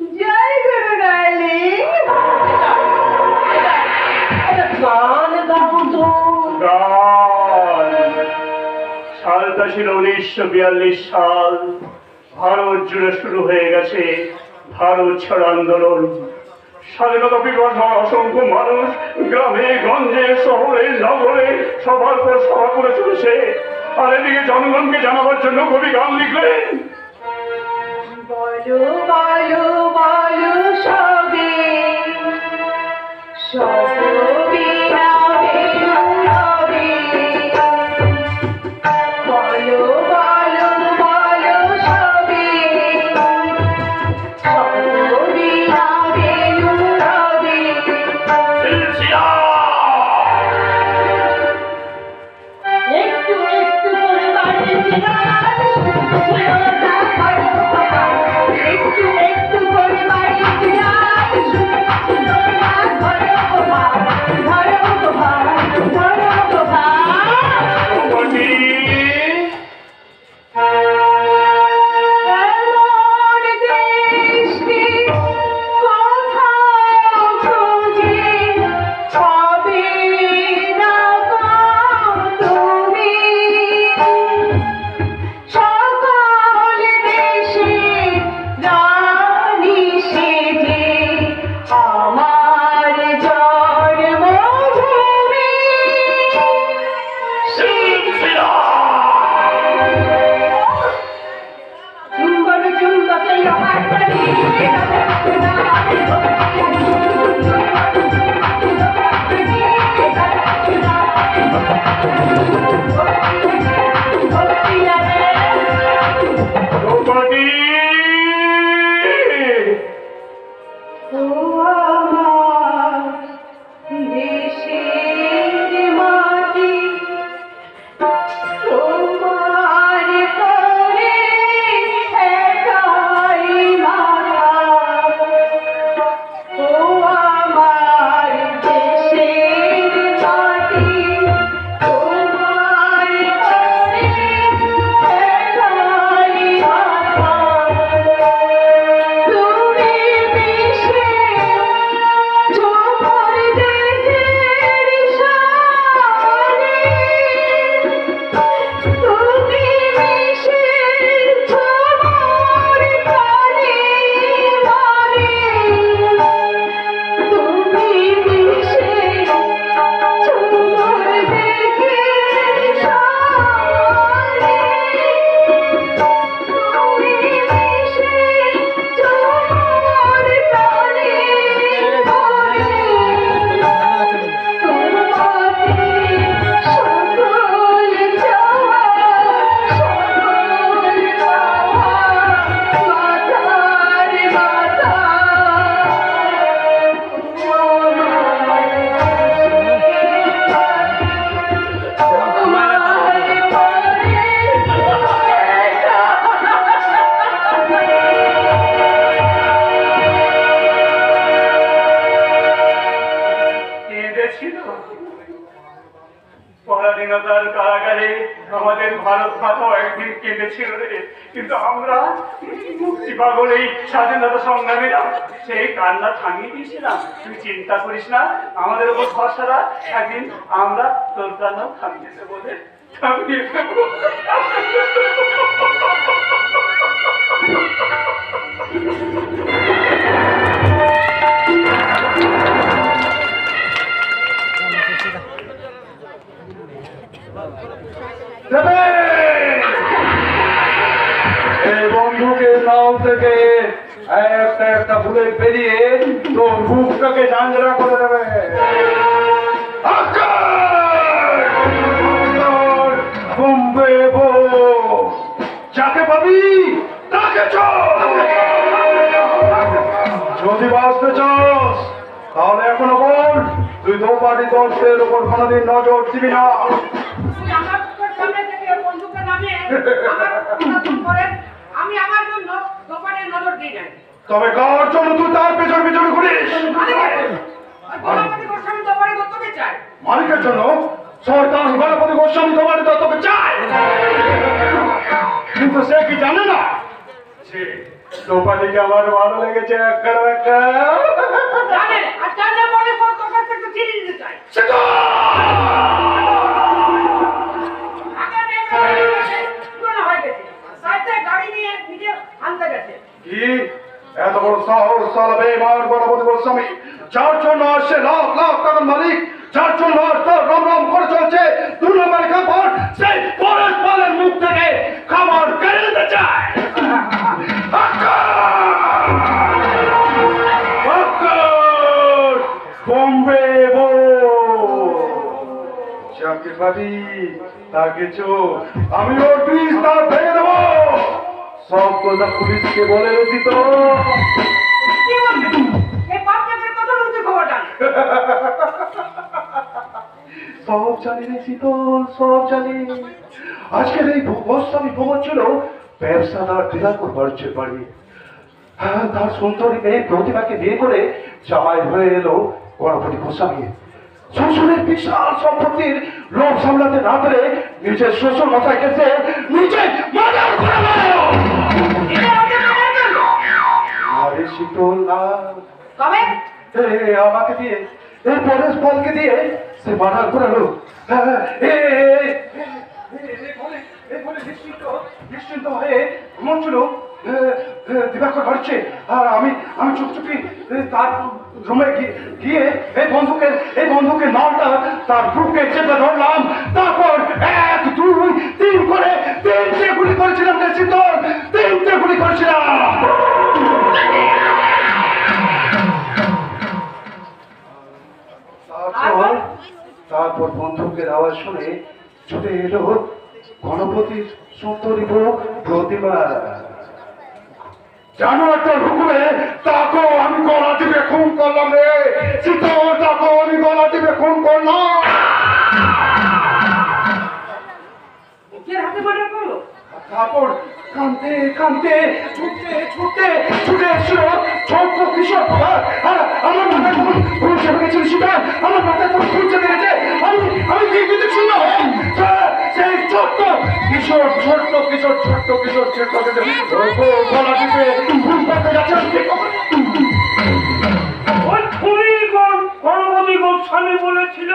জয় গুরু darling. গান গাও তো। গান। সালটা ছিল 1942 সাল। ভারত জুড়ে শুরু হয়ে গেছে ভারত ছাড় আন্দোলন। স্বাধীনতা বিভাগ অসংখ্য মানুষ গ্রামে গঞ্জে শহরে নগরে সবার পর সভা করে চলেছে। আর এদিকে জনগণকে জানাবার জন্য কবি গান লিখলেন। বলো বলো বলো সবে সবে রবে রবে। বলো বলো বলো সবে সবে রবে রবে। একটু একটু করে বাড়িতে গান শুনছিল না ভালো বাবা। একটু একটু করে বাড়িতে গান শুনছিল না ভালো বাবা। ভালো বাবা ভালো বাবা। এমন দেশকে কোথাও খুঁজে পাবে না গো তুমি। সকল দেশে রানী সেজে আমার জন্মভূমি। চুম্বন চুম্বকে আমার প্রাণী। ও আমার দেশের মাটি তোমার করে একাই মাথা। ও আমার দেশের মাটি তোমার করে একাই মাথা। তুমি মিশে তোমার দেহের সারে। তুমি মিশে তোমার প্রাণে মারে। তুমি মিশে তোমার দেহের সারে। তুমি মিশে তোমার প্রাণে মারে। তোমাতে সকল চাওয়া সকল পাওয়া মাথার মাথা। কেঁদেছিল পরাধীনতার কারাগারে আমাদের ভারত মাতাও একদিন কেঁদেছিল রে। কিন্তু আমরা মুক্তি পাগলেই স্বাধীনতা সংগ্রামীরা সেই কান্না থামিয়ে দিয়েছিলাম। তুই চিন্তা করিস না, আমাদের উপর ভরসা রাখ, একদিন আমরা তোর কান্না থামিয়ে দেবো রে, থামিয়ে দেবো। এই বন্ধুকের নাম থেকে একটা একটা বুলেট বেরিয়ে তোর বুকটাকে ঝাঁঝরা করে দেবে। যাকে পাবি তাকে চল। যদি বাঁচতে চাস তাহলে এখনো বল, তুই দোপাটি দর্শের উপর কোনোদিন নজর দিবি না। আমি আমার জন্য দোকানের নজর দিই না। তবে কার জন্য তুই তার পেছনে পেছনে ঘুরিস? মালিকের জন্য শয়তান গণপতি গোস্বামী তোমার তোকে চায়, কিন্তু সে কি জানে না লেগেছে, দোপাটিকে আমার ভালো লেগেছে একটা জানেন আর জানলে বলে তোর কাছ থেকে চিনি দিতে চাই আগে পুরনো হয়ে গেছে সাইডে গাড়ি নিয়ে নিজে আনতে গেছে কি এত বড় সাহস চালাবে আমার গণপতি গোস্বামী, যার জন্য আসছে লাখ লাখ টাকার মালিক, যার জন্য রাম রাম করে চলছে 2 নম্বর খাবার, সেই পরেশ পালের মুখ থেকে খাবার কেড়ে নিতে চায়। বোম্বে বো যাকে পাবি তাকে চো, আমি ওর ব্রিজ তার ভেঙে দেবো। সব কথা পুলিশকে বলে রেছি তো। কি বলবেন এই বাচ্চাদের কত রুটি খবর জানেন সব জানি রে শীতল, সব জানি। আজকের এই গোস্বামী ভবন ছিল ব্যবসাদার দিলাকুর বাড়ির বাড়ি। হ্যাঁ, তার সুন্দরী মেয়ে প্রতিমাকে বিয়ে করে জামাই হয়ে এলো গণপতি গোস্বামী। শ্বশুরের বিশাল সম্পত্তির লোভ সামলাতে না পেরে নিজের শ্বশুর মাথায় গেছে নিজে মার্ডার করে দিল। আরে শীতল না, কবে আমাকে দিয়ে এই পরেশ পালকে দিয়ে সে মার্ডার করালো। নিশ্চিন্ত হয়ে ঘুমোচ্ছিল দিবাকর বাড়ছে, আর আমি চুপ চুপি তার রুমে গিয়ে এই বন্দুকের নলটা তার বুকে চেপে ধরলাম, তারপর 1 2 3 করে 3টে গুলি করেছিলাম। শীতল 3টে গুলি করেছিলাম। তারপর বন্দুকের আওয়াজ শুনে ছুটে এলো গণপতির সুন্দরী বউ প্রতিমা। জানো একটা হুকুমে তাকে আমি গলা টিপে খুন করলাম রে শীতল, তাকে আমি গলা টিপে খুন করলাম। নিজের হাতে মার্ডার করলো তারপর কাঁদতে কাঁদতে ছুটে এসেছিল ছোট্ট কিশোর বাবা। আর আমার মাথায় তখন খুন চেপে গেছিল শীতল, আমার মাথায় তখন খুন চেপে গেছে। আমি কি শুনল সেই ছোট্ট কিশোর গলা টিপে খুন করতে যাচ্ছে। ওই খুনি গণপতি গোস্বামী বলেছিল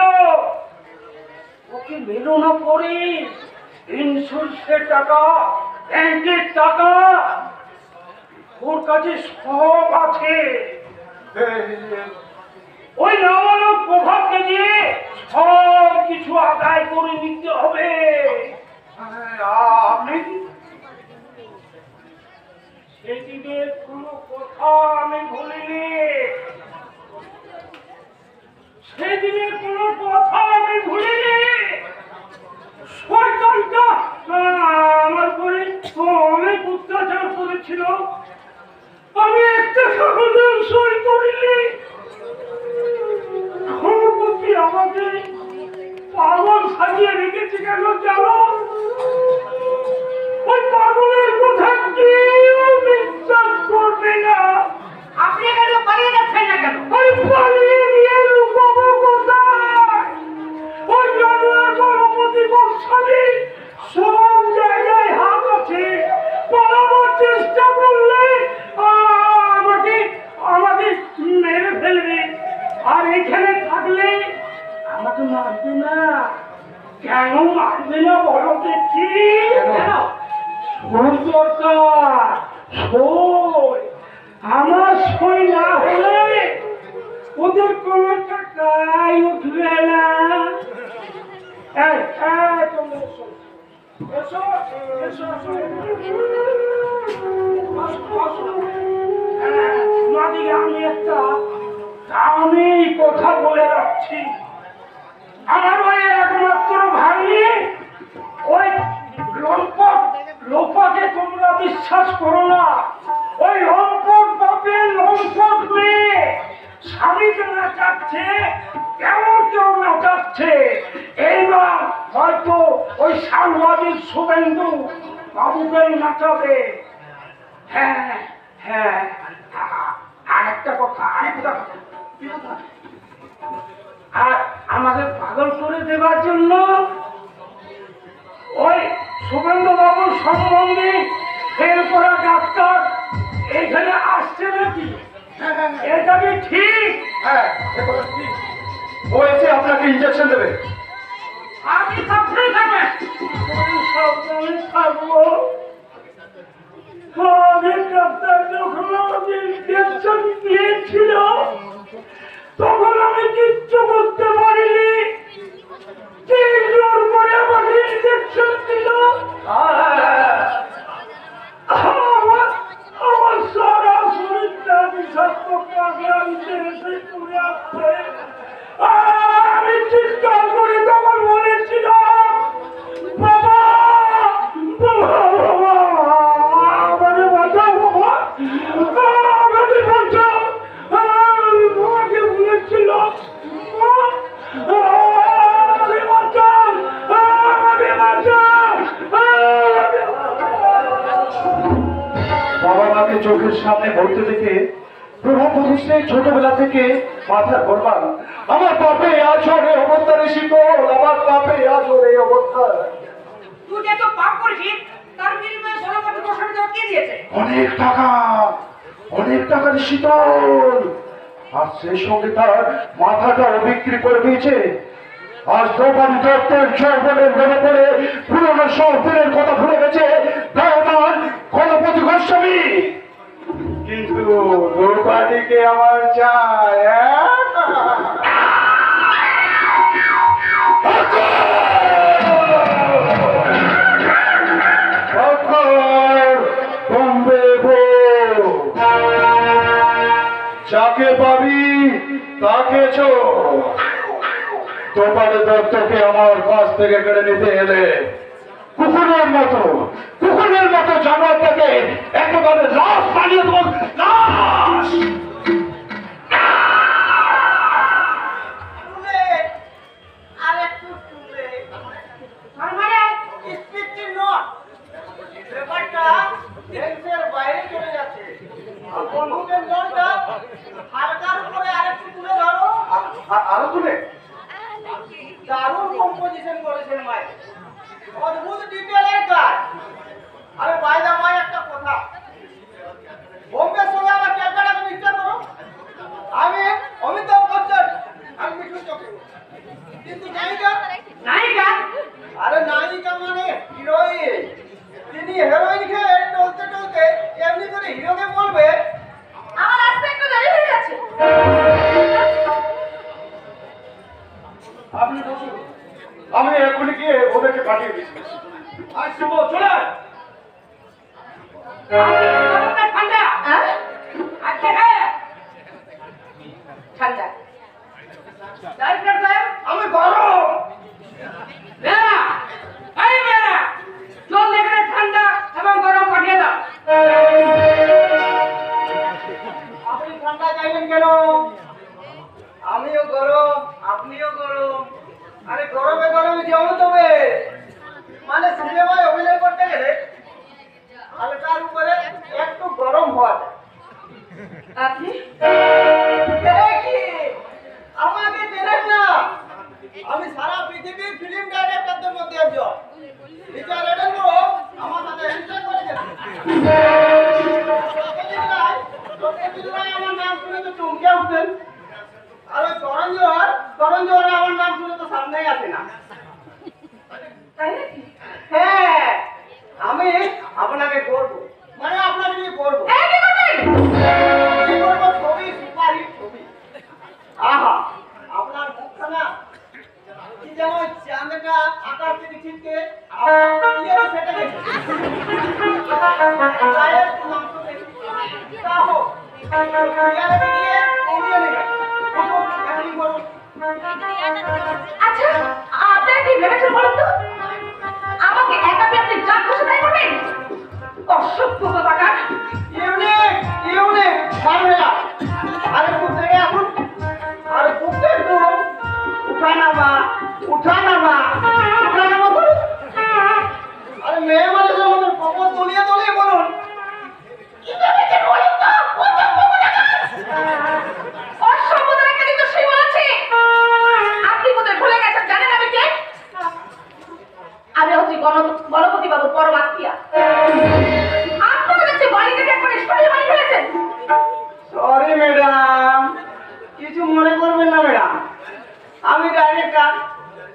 ওকে মেলো না পরে ইন্স্যুরেন্সের টাকা, ব্যাংকের টাকা, ওর কাছে সব আছে। ওই নাবালক প্রভাবকে দিয়ে সব কিছু আদায় করে নিতে হবে। আপনি সেদিনের কোনো কথা আমি ভুলিনি, সেদিনের কোনো কথা আমি ভুলিনি। শয়তানটা আমার উপরে অনেক অত্যাচার করেছিল, আমি একটা কাগজে সই করিনি। গণপতি আমাকে পাগল সাজিয়ে রেখেছে কেন জানো? ওই পাগলের কথা কেউ বিশ্বাস করবে না। আপনি কেন পালিয়ে যাচ্ছেন না কেন ওই পালিয়ে গিয়ে লুকাবো কোথায়? ওই জানোয়ার গণপতি গোস্বামী সব জায়গায় হাত আছে, পালাবার চেষ্টা করলে আমাকে মেরে ফেলবে, আর এখানে থাকলে আমাকে মারবে না। কেন মারবে না বলো দেখি? সই দরকার, সই। আমার সই না হলে ওদের কোনো টাকাই উঠবে না। তোমরা এসো, এসো, এসো, এসো। তোমাদিকে আমি একটা দামি কথা বলে রাখছি। আমার ওই একমাত্র ভাগ্নি ওই লোপাকে তোমরা বিশ্বাস করো না। ওই লম্পট বাপের লম্পট মেয়ে স্বামীকে নাচাচ্ছে, কেউ নাচাচ্ছে। এইবার হয়তো ওই সাংবাদিক শুভেন্দু বাবুকেই নাচাবে। হ্যাঁ হ্যাঁ, আর একটা কথা, আর আমাদের পাগল করে দেবার জন্য ওই শুভেন্দু বাবুর সম্বন্ধে ফেল করা ডাক্তার এখানে আসছে নাকি? এটা কি ঠিক? হ্যাঁ, এ কথা ঠিক। ও এসে আপনাকে ইঞ্জেকশন দেবে। আপনি সাবধানে থাকবেন। আমি সাবধানে থাকবো। আমি ডাক্তার যখন আমাকে ইঞ্জেকশন দিয়েছিল তখন আমি কিচ্ছু করতে পারিনি। কি জোর করে আমাকে ইঞ্জেকশন দিল। আমার সারা শরীরটা বিষাক্ত কামড়াতে এসে চলে আসছে। আমি চিৎকার করে তখন বলেছিল, বাবা বাবা বাবা, আমাকে বাঁচাও বাবা, আমাকে বাঁচাও। আমি বাবাকে বলেছিল, আমাকে বাঁচাও, আমাকে বাঁচাও, আমাকে বাঁচাও। বাবা মাকে চোখের সামনে মরতে দেখে প্রভাববধূ সেই ছোটবেলা থেকে মাথার গরমান, আমার পাপে আছড়ে অবস্থা রে শীতল, আমার পাপে আছড়ে অবস্থা। তুই যে তো পাপ করেছিস তার বিনিময়ে জনপথে বসানো দেওয়া কে দিয়েছে? অনেক টাকা, অনেক টাকা রে শীতল। আর সেই সঙ্গে তার মাথাটাও বিক্রি করে দিয়েছে। আজ দ্রৌপদী দত্তের যৌবনের লোভে পড়ে পুরনো সব দিনের কথা ভুলে গেছে দয়াবান গণপতি গোস্বামী। কিন্তু দ্রৌপদীকে আমার চাই। যাকে পাবি তাকে দ্রৌপদী দত্তকে আমার কাছ থেকে কেড়ে নিতে এলে কুকুরের মতো জানোয়ারটাকে একেবারে লাশ বানিয়ে দেবো, লাশ। তুলে আর একটু তুলে তার মানে স্পিডটি নট ব্যাপারটা টেন্সের বাইরে চলে যাচ্ছে। আর বন্ধুদের নটটা হালকার উপরে আরেকটু তুলে ধরো। আরো তুলে দারুণ কম্পোজিশন করেছেন ভাই, অদ্ভুত ডিটেলের কাজ। আরে বাইদা ভাই একটা কথা, বোম্বের সঙ্গে আমার ক্যালকাটাকে মিক্সচার করো। আমি অমিতাভ বচ্চন, আমি মিঠুন চক্রবর্তী। কিন্তু নায়িকা নায়িকা আরে নায়িকা মানে হিরোইন। তিনি হিরোইনকে টলতে টলতে এমনি করে হিরোকে বলবে আমার আসতে একটু দেরি হয়ে যাচ্ছে। আপনি বসুন, আমি এখনই গিয়ে ওদেরকে পাঠিয়ে দিচ্ছি। আজ শুভ চলে আয়। ঠান্ডা আজকে ঠান্ডা ডাক্তার সাহেব আমি গরম। বেড়া এই বেড়া চল এখানে ঠান্ডা এবং গরম পাঠিয়ে দাও। আপনি ঠান্ডা চাইবেন কেন? আমিও গরম, আপনিও গরম। আরে গরমে গরমে যেমন তবে মানে সিনেমায় অভিনয় করতে গেলে হালকার উপরে একটু গরম হওয়া যায়। আপনি আমাকে চেনেন না? আমি সারা পৃথিবীর ফিল্ম ডাইরেক্টরদের মধ্যে একজন। বিচার অ্যাটেন্ড করো, আমার সাথে হ্যান্ডশেক করে গেছে। আমার নাম শুনে তো চমকে উঠতেন। আর ওই করণ জোহর আমার নাম শুনে তো সামনেই আসে না। হ্যাঁ, আমি আপনাকে করবো, মানে আপনাকে নিয়ে করবো। কি করবো? ছবি, সুপারহিট ছবি। আহা, আপনার মুখখানা কি যেন চাঁদটা আকাশ থেকে ছিটকে সেটা গেছে। মাংস দেখি তা হোক, রিয়ালিটি দিয়ে কমিয়ে নেবেন। আচ্ছা, আপনারা কি ভেবেছেন বলুন তো? আমাকে একা পেয়ে আপনি যা খুশি তাই করবেন? অসভ্য কোথাকার। ইউনিক ঝামেলা। আরে খুব থেকে আসুন, আরে খুব একটু উঠানামা করুন। আরে মেয়ে মানুষের মতন কপর তলিয়ে তলিয়ে বলুন কি ভেবেছেন বলুন তো? অসভ্য কোথাকার। অসভ্যতার একটা কিন্তু সীমা আছে। আপনি কোথায় ভুলে গেছেন জানেন আমি কে?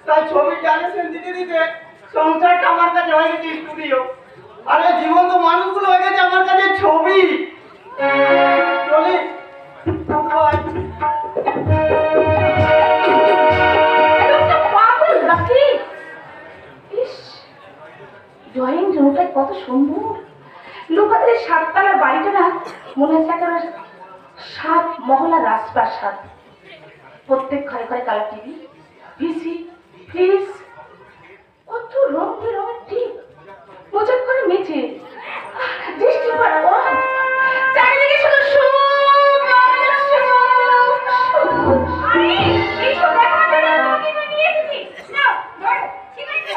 তাই ছবি ডাইরেকশন দিতে দিতে সংসারটা আমার কাছে হয়ে গেছে স্টুডিও। আরে জীবন্ত মানুষগুলো হয়ে গেছে আমার কাছে ছবি। চলি বাই। একটা পাগল নাকি? ইস, ড্রয়িং রুমটা কত সুন্দর। লোকাদের সাততলার বাড়িটা না মনে হচ্ছে একেবারে 7 মহলা রাজপ্রাসাদ। প্রত্যেক ঘরে ঘরে কালার টিভি, ভিসি, ফ্রিজ, কত রং বেরঙের টিপ, প্রচার করে মেঝে, দৃষ্টি পড়ে ওয়াল, চারিদিকে শুধু সুখ আর সুখ, সুখ। আরে এইসব দেখার জন্য তোমাকে আমি নিয়ে এসেছি। নাও, ধরো, ঠিক আছে?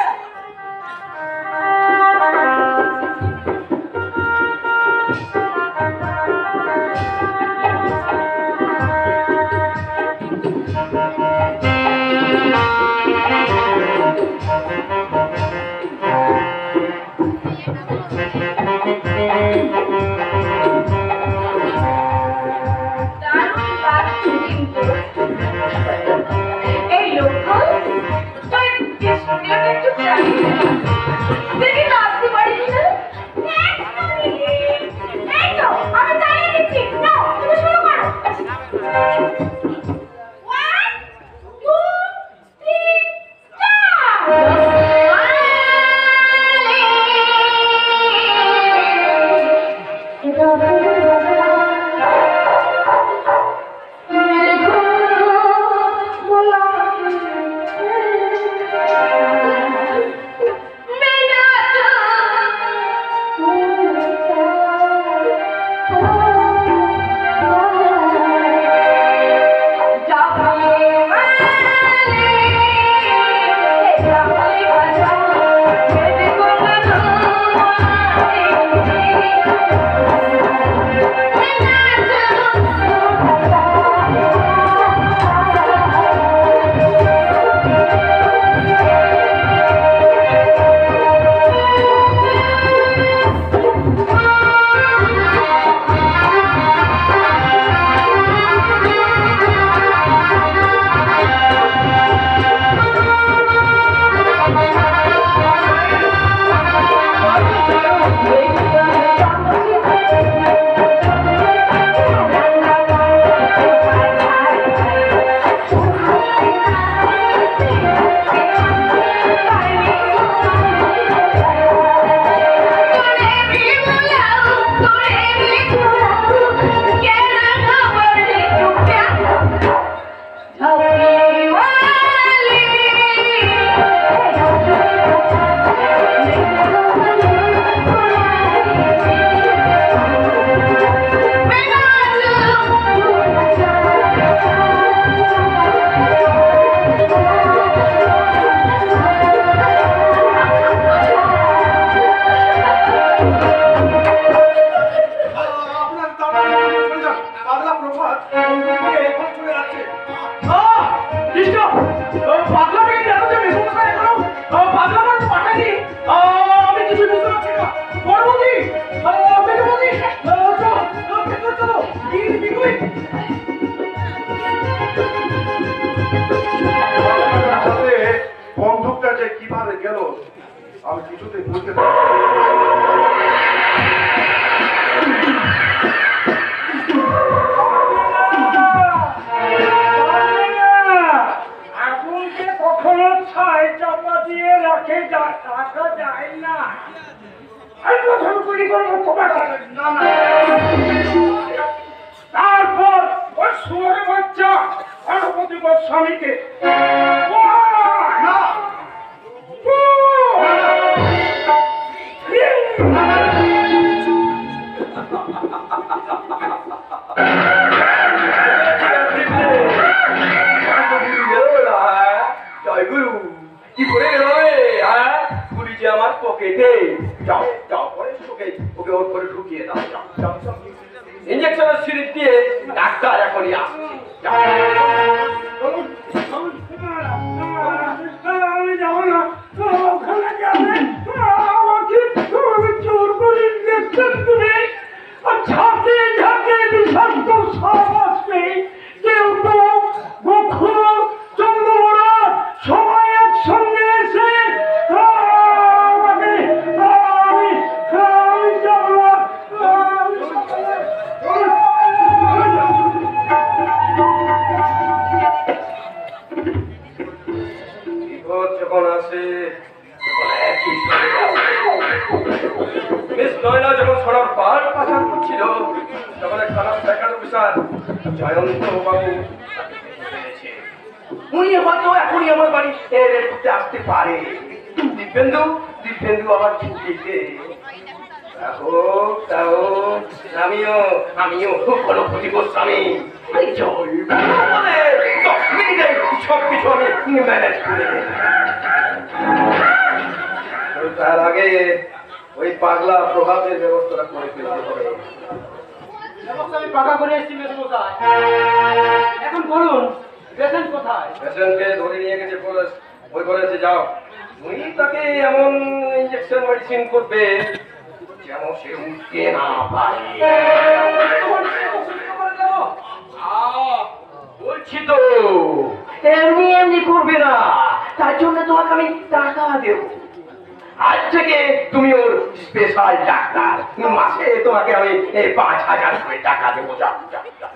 দারুণ লাগছে কিন্তু। এই লোকটা তুই স্টুডিওতে একটু চালিয়ে দেখি না আসতে পারিস না? এই তো আমি চালিয়ে দিচ্ছি। নাও, তুমি শুরু করো। 1, 2, 3, বন্দুকটা যে কিভাবে গেল আমি কিছুতেই বুঝতে পারছি আগুনকে কখনো ছাই চাপা দিয়ে রাখা যায় না। আমি প্রথম গুলি করবো তোমার তারপর ওই শুয়োরের বাচ্চা গণপতি গোস্বামীকে কি করে গেল গুলি যে আমার পকেটে। যাও যাও পরে ওকে ওকে ওর করে ঢুকিয়ে দাও। যাও যাও ইঞ্জেকশনের সিরিপ দিয়ে ডাক্তার এখনই আসছে। আমি যাবো না, ওখানে যাবে আমাকে জোর করে ইঞ্জেকশন দেবে আর ঝাঁকে ঝাঁকে বিষাক্ত সাপ আসবে। যেহেতু গোখু চন্দ্রবড়া সবাই একসাথে মিস নয়না যখন সোনার পাল পাচার করছিল তখন এক থানার সেকেন্ড অফিসার জয়ন্ত বাবু পেয়েছে। উনি হয়তো এখনই আমার বাড়ি ঘুরতে আসতে পারে। দিব্যেন্দু আমার ছুটিতে আমিও কোনো ক্ষতি গোস্বামী সবকিছু আমি ম্যানেজ করে তার আগে ওই পাগলা প্রভাবের ব্যবস্থাটা করে ফেলতে হবে। আমি পাকা করে এসেছি মেসমশাই। এখন বলুন পেশেন্ট কোথায়? পেশেন্টকে ধরে নিয়ে গেছে পুলিশ, ওই বলেছে যাও তুমি তাকে এমন ইঞ্জেকশন মেডিসিন করবে যেন সে উঠতে না পারে। বলছি তো এমনি করবে না, তার জন্য তোমাকে আমি টাকা দেব। আজ থেকে তুমি ওর স্পেশাল ডাক্তার, মাসে তোমাকে আমি 5,000 করে টাকা দেবো। যাও যাও যাও।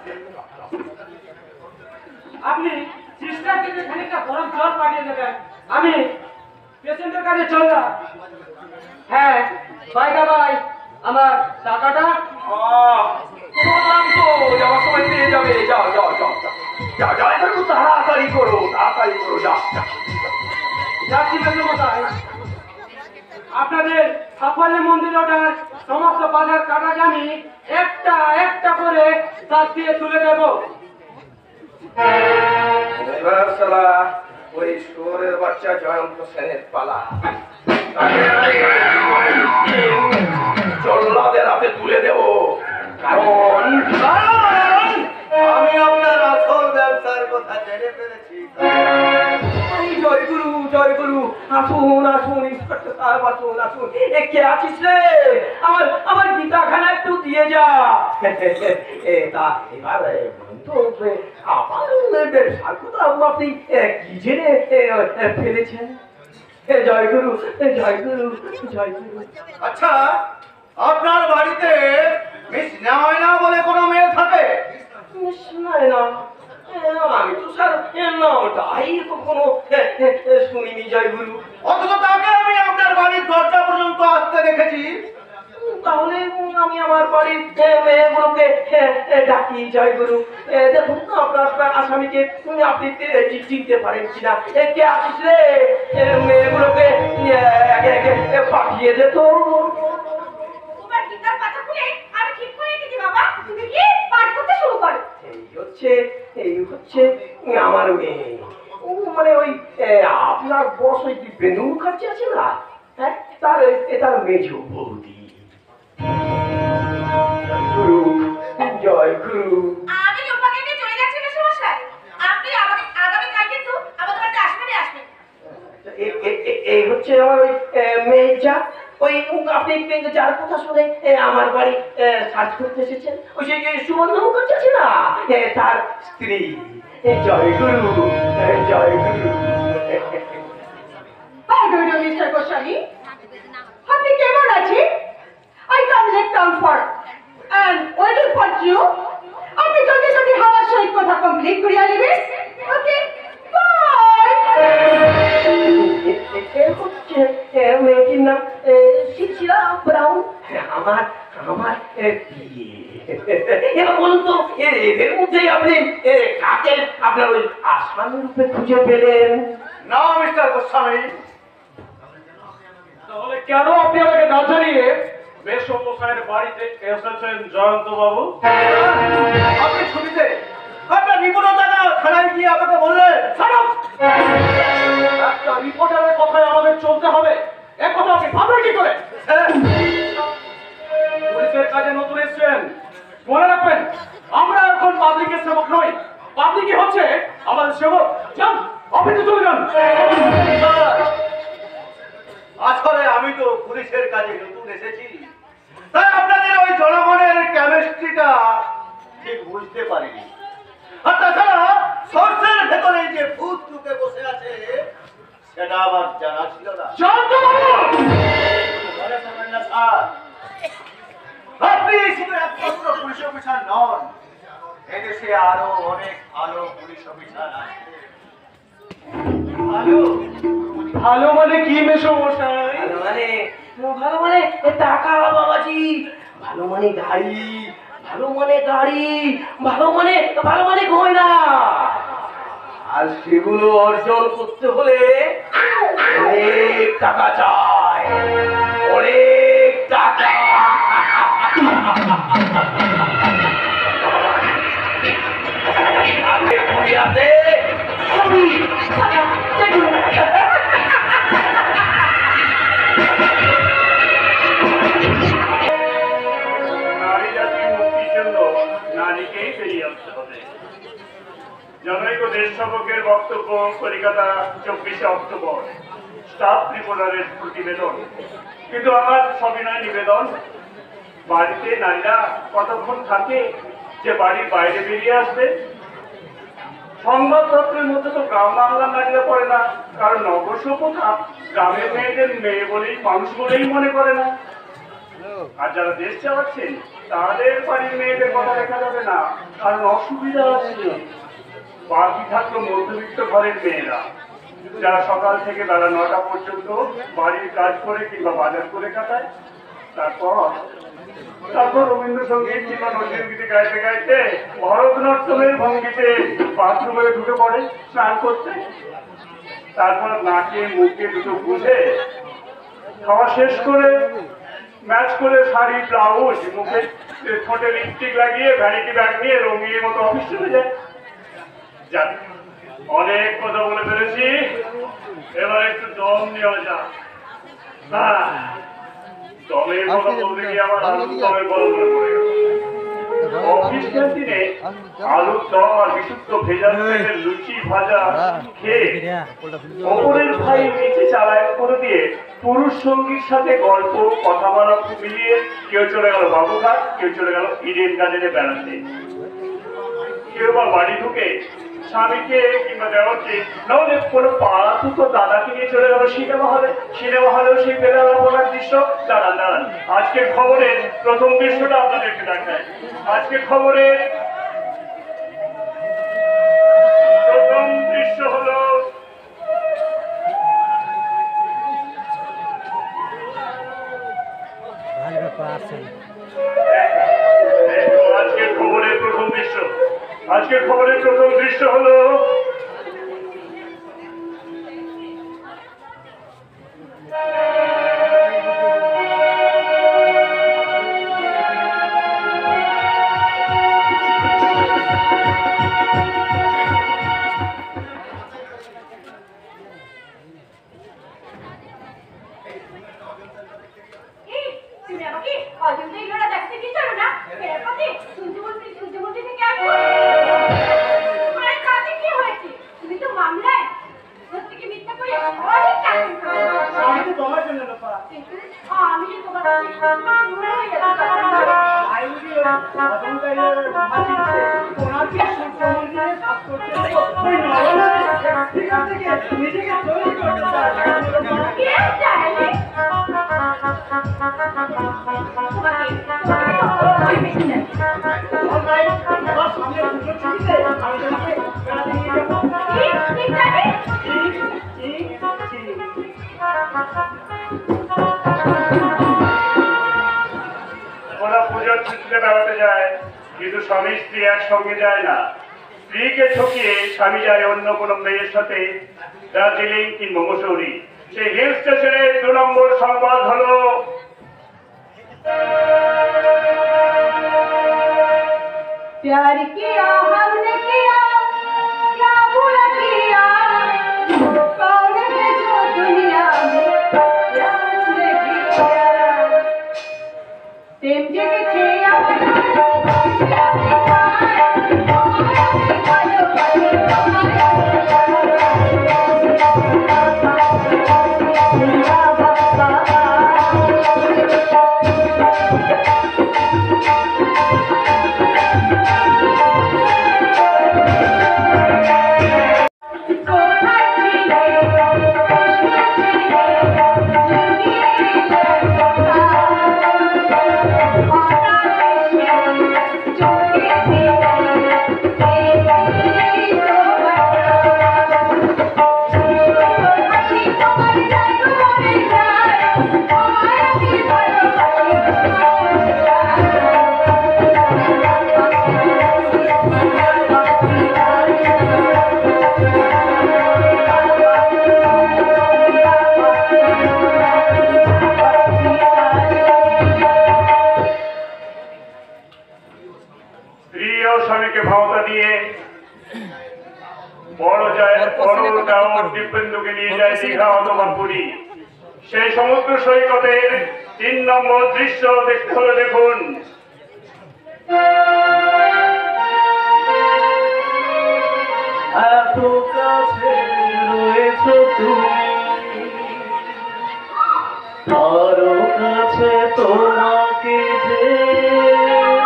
আপনি সিস্টারকে খানিকটা গরম জল পাঠিয়ে দেবেন, আমি পেশেন্টের কাছে চললাম। হ্যাঁ বাইদা ভাই, আমার টাকাটা বললাম তো যাওয়ার সময় পেয়ে যাবে। যাও যাও যাও যাও যাও যাও, একটু তাড়াতাড়ি করো যাও যাও। যাচ্ছি মেসমশাই। আপনাদের সাফল্য মন্দির ওঠার সমস্ত বাজার কাটা জানি একটা একটা করে তার দিয়ে তুলে দেব। এবার শালা ওই শুয়োরের বাচ্চা জয়ন্ত সেনের পালা, জল্লাদের হাতে তুলে দেব। কারণ আমি আপনার আসল ব্যবসার কথা জেনে ফেলেছি। জয় গুরু আসুন ইন্সপেক্টর সাহেব, আসুন। কে আছিস রে? আমার গীতাখানা একটু দিয়ে যা। তা এবার তো আমার ব্যবসার কথা আপনি কি জেনে ফেলেছেন? জয় গুরু। আচ্ছা, আপনার বাড়িতে মিস নয়না বলে কোনো মেয়ে থাকে? আমি তো স্যার নামটাই কখনো শুনিনি। জয় গুরু। অথচ তাকে আমি আপনার বাড়ির দরজা পর্যন্ত আসতে দেখেছি। তাহলে আমি আমার বাড়ির মেয়েগুলোকে ডাকি। জয় গুরু। দেখুন আপনার আসামিকে আপনি চিনতে পারেন কিনা। কে আসিস রে? মেয়েগুলোকে একে একে পাঠিয়ে দে তো। তোমার গীতার কথা শুনে আমি ঠিক করে রেখেছি বাবা, তুমি কি পাঠ করতে শুরু করো। এই হচ্ছে আমার মেয়ে। মানে ওই আপনার বস ওই দিব্যেন্দু মুখার্জি আছে না, হ্যাঁ, তার মেজ বৌদি। জয় গুরু। আমি লোপাকে নিয়ে চলে যাচ্ছি মেসমশাই। আপনি আগামী কাল কিন্তু আমাদের বাড়িতে আসবেন। এই হচ্ছে আমার ওই মেয়েটা। ওই আপনি যার কথা শুনে আমার বাড়ি সার্চ করতে এসেছেন, ওই যে সুবর্ণ মুখার্জি আছে না, তার স্ত্রী। জয় গুরু। মিস্টার গোস্বামী, আপনি কেমন আছেন? I come late town for and waiting for you. আপনি জলদি হাওয়ার সহিত কথা কমপ্লিট করিয়া নেবেন। ওকে, বাই। মেয়েটির নাম শিশিরা ব্রাউন। আমার বিয়ে। এবার বলুন তো এদের মধ্যেই আপনি কাকে আপনার ওই আসামি রূপে খুঁজে পেলেন? না মিস্টার গোস্বামী, তাহলে কেন আপনি আমাকে না জানিয়ে মেসমশাইয়ের বাড়িতে এসেছেন জয়ন্ত বাবু? আপনি ছুটিতে আপনার রিপোর্টার থানায় গিয়ে আমাকে বললেন। একটা রিপোর্টারের কথায় আমাদের চলতে হবে, এক কথা আপনি ভাবলেন কি করে? পুলিশের কাজে নতুন এসেছেন, মনে রাখবেন আমরা এখন পাবলিকের সেবক নই, পাবলিকই হচ্ছে আমাদের সেবক। যান অফিসে চলে যান। আসলে আমি তো পুলিশের কাজে নতুন এসেছি, তাই আপনাদের ওই জনগণের কেমিস্ট্রিটা ঠিক বুঝতে পারিনি। আর তাছাড়া সর্ষের ভেতরে যে ভূত ঢুকে বসে আছে সেটা আমার জানা ছিল না। মনে করবেন না স্যার, আপনি শুধু একমাত্র পুলিশ অফিসার নন, এদেশে আরো অনেক ভালো পুলিশ অফিসার আছে। ভালো মানে কি মেসমশাই? মানে ভালো মানে টাকা বাবাজি, ভালো মানে গাড়ি, ভালো মানে গাড়ি, ভালো মানে গয়না। আর সেগুলো অর্জন করতে হলে অনেক টাকা চাই, অনেক টাকা। আগে দুনিয়াতে সবই টাকা চাই। নারী জাতির মুক্তির জন্য নারীকেই বেরিয়ে আসতে হবে। জনৈক দেশ সেবকের বক্তব্য, কলিকাতা 24শে অক্টোবর, স্টাফ ত্রিপুরারের প্রতিবেদন। কিন্তু আমার সবিনয় নিবেদন, বাড়িতে নারীরা কতক্ষণ থাকে যে বাড়ির বাইরে বেরিয়ে আসবে? সংবাদপত্রের মধ্যে তো গ্রাম বাংলার নারীরা পড়ে না, কারণ নগর সভ্যতা গ্রামের মেয়েদের মেয়ে বলেই, মানুষ বলেই মনে করে না। আর যারা দেশ চালাচ্ছেন তাদের বাড়ির মেয়েদের কথা দেখা যাবে না, কারণ অসুবিধা আছে। বাকি থাকলো মধ্যবিত্ত ঘরের মেয়েরা, যারা সকাল থেকে বেলা 9টা পর্যন্ত বাড়ির কাজ করে কিংবা বাজার করে কাটায়। তারপর রবীন্দ্রসঙ্গীত কিংবা নজরুলগীতি গাইতে গাইতে ভরতনাট্যমের ভঙ্গিতে বাথরুমে ঢুকে পড়ে স্নান করতে। তারপর নাকে মুখে দুটো বুঝে খাওয়া শেষ করে ম্যাচ করে শাড়ি, ব্লাউজ, মুখে ঠোঁটে লিপস্টিক লাগিয়ে ভ্যানিটি ব্যাগ নিয়ে রঙিয়ে মতো অফিস চলে যায়। যাক, অনেক কথা বলে ফেলেছি, এবার একটু দম নেওয়া যাক। দমের কথা বলতে গিয়ে আমার আলুর দমের কথা মনে পড়ে গেল। অফিস ক্যান্টিনে আলুর দম আর বিশুদ্ধ ভেজাল তেলের লুচি ভাজা খেয়ে ওপরের ভাই নিচে চালায় করে দিয়ে পুরুষ সঙ্গীর সাথে গল্প কথাবার্তা মিলিয়ে কেউ চলে গেল বাবুঘাট, কেউ চলে গেল ইডেন গার্ডেনে বেড়াতে, কেউ বা বাড়ি ঢুকে স্বামীকে কিংবা দেওয়ারকে, নাহলে কোনো পাড়া তো দাদাকে নিয়ে চলে গেল সিনেমা হলে। সিনেমা হলেও সেই বেলার দৃশ্য। দাঁড়ান, আজকের খবরের প্রথম দৃশ্যটা আপনাদেরকে দেখায়। আজকের খবরের প্রথম দৃশ্য হলো আজকের খবরের প্রথম দৃশ্য। আজকের খবরের প্রথম দৃশ্য হলো ওরা পুজোর ছুটিতে বেড়াতে যায়, কিন্তু স্বামী স্ত্রী একসঙ্গে যায় না। স্ত্রীকে ঠকিয়ে স্বামী যায় অন্য কোনো মেয়ের সাথে দার্জিলিং কিংবা মসৌরি। সেই হিল স্টেশনের 2 নম্বর সংবাদ হলো प्यार किया हमने किया क्या बुरा किया कौन है जो दुनिया में प्यार नहीं किया प्रेम जगते Oh, ভাওতা দিয়ে বড় দীপেন্দুকে নিয়ে যায় দীঘা অথবা পুরী। সেই সমুদ্র সৈকতের 3 নম্বর দৃশ্য দেখতে হলে দেখুন। এত কাছে রয়েছে তুমি, আরো কাছে তোমাকে যে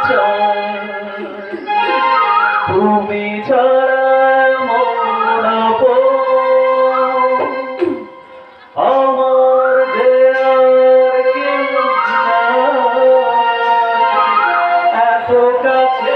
চাই, তুমি ছাড়া মন আমার যে আর কেউ নাই। এত কাছে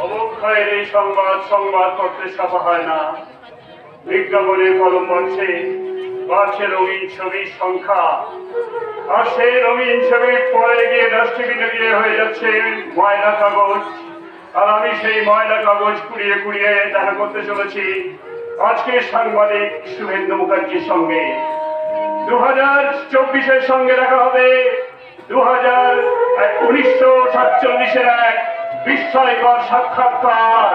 অবক্ষয়ের এই সংবাদপত্রে ছাপা হয় না, বিজ্ঞাপনের কলম বাড়ছে রঙিন ছবির সংখ্যা, আর সেই রঙিন ছবির পরে গিয়ে ডাস্টবিনে দিয়ে হয়ে যাচ্ছে ময়লা কাগজ। আর আমি সেই ময়লা কাগজ কুড়িয়ে কুড়িয়ে দেখা করতে চলেছি আজকে সাংবাদিক শুভেন্দু মুখার্জির সঙ্গে। 2024-এর সঙ্গে দেখা হবে 1947-এর এক বিস্ময়কর সাক্ষাৎকার।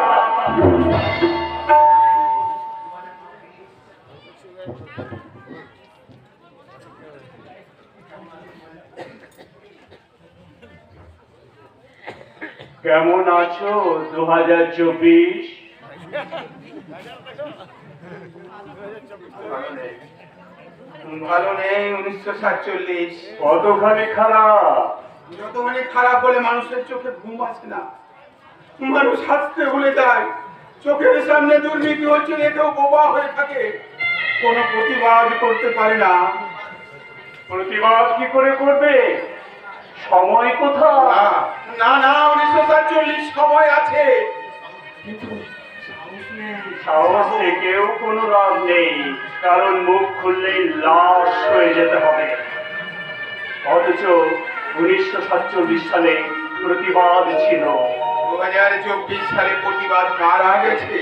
কেমন আছো 2024? ভালো নেই 1947। কতখানি খারাপ? যতখানি খারাপ বলে মানুষের চোখে ঘুম আসে না, মানুষ হাসতে ভুলে যায়। চোখের সামনে দুর্নীতি হচ্ছে দেখেও বোবা হয়ে থাকে, কোনো প্রতিবাদ করতে পারে না। প্রতিবাদ কি করে করবে? সময় কোথায়? না না 1947 সময় আছে, কিন্তু সাহস থেকেও কোনো লাভ নেই, কারণ মুখ খুললেই লাশ হয়ে যেতে হবে। অথচ 1947 সালে প্রতিবাদ ছিল। 2024 সালে প্রতিবাদ মারা গেছে।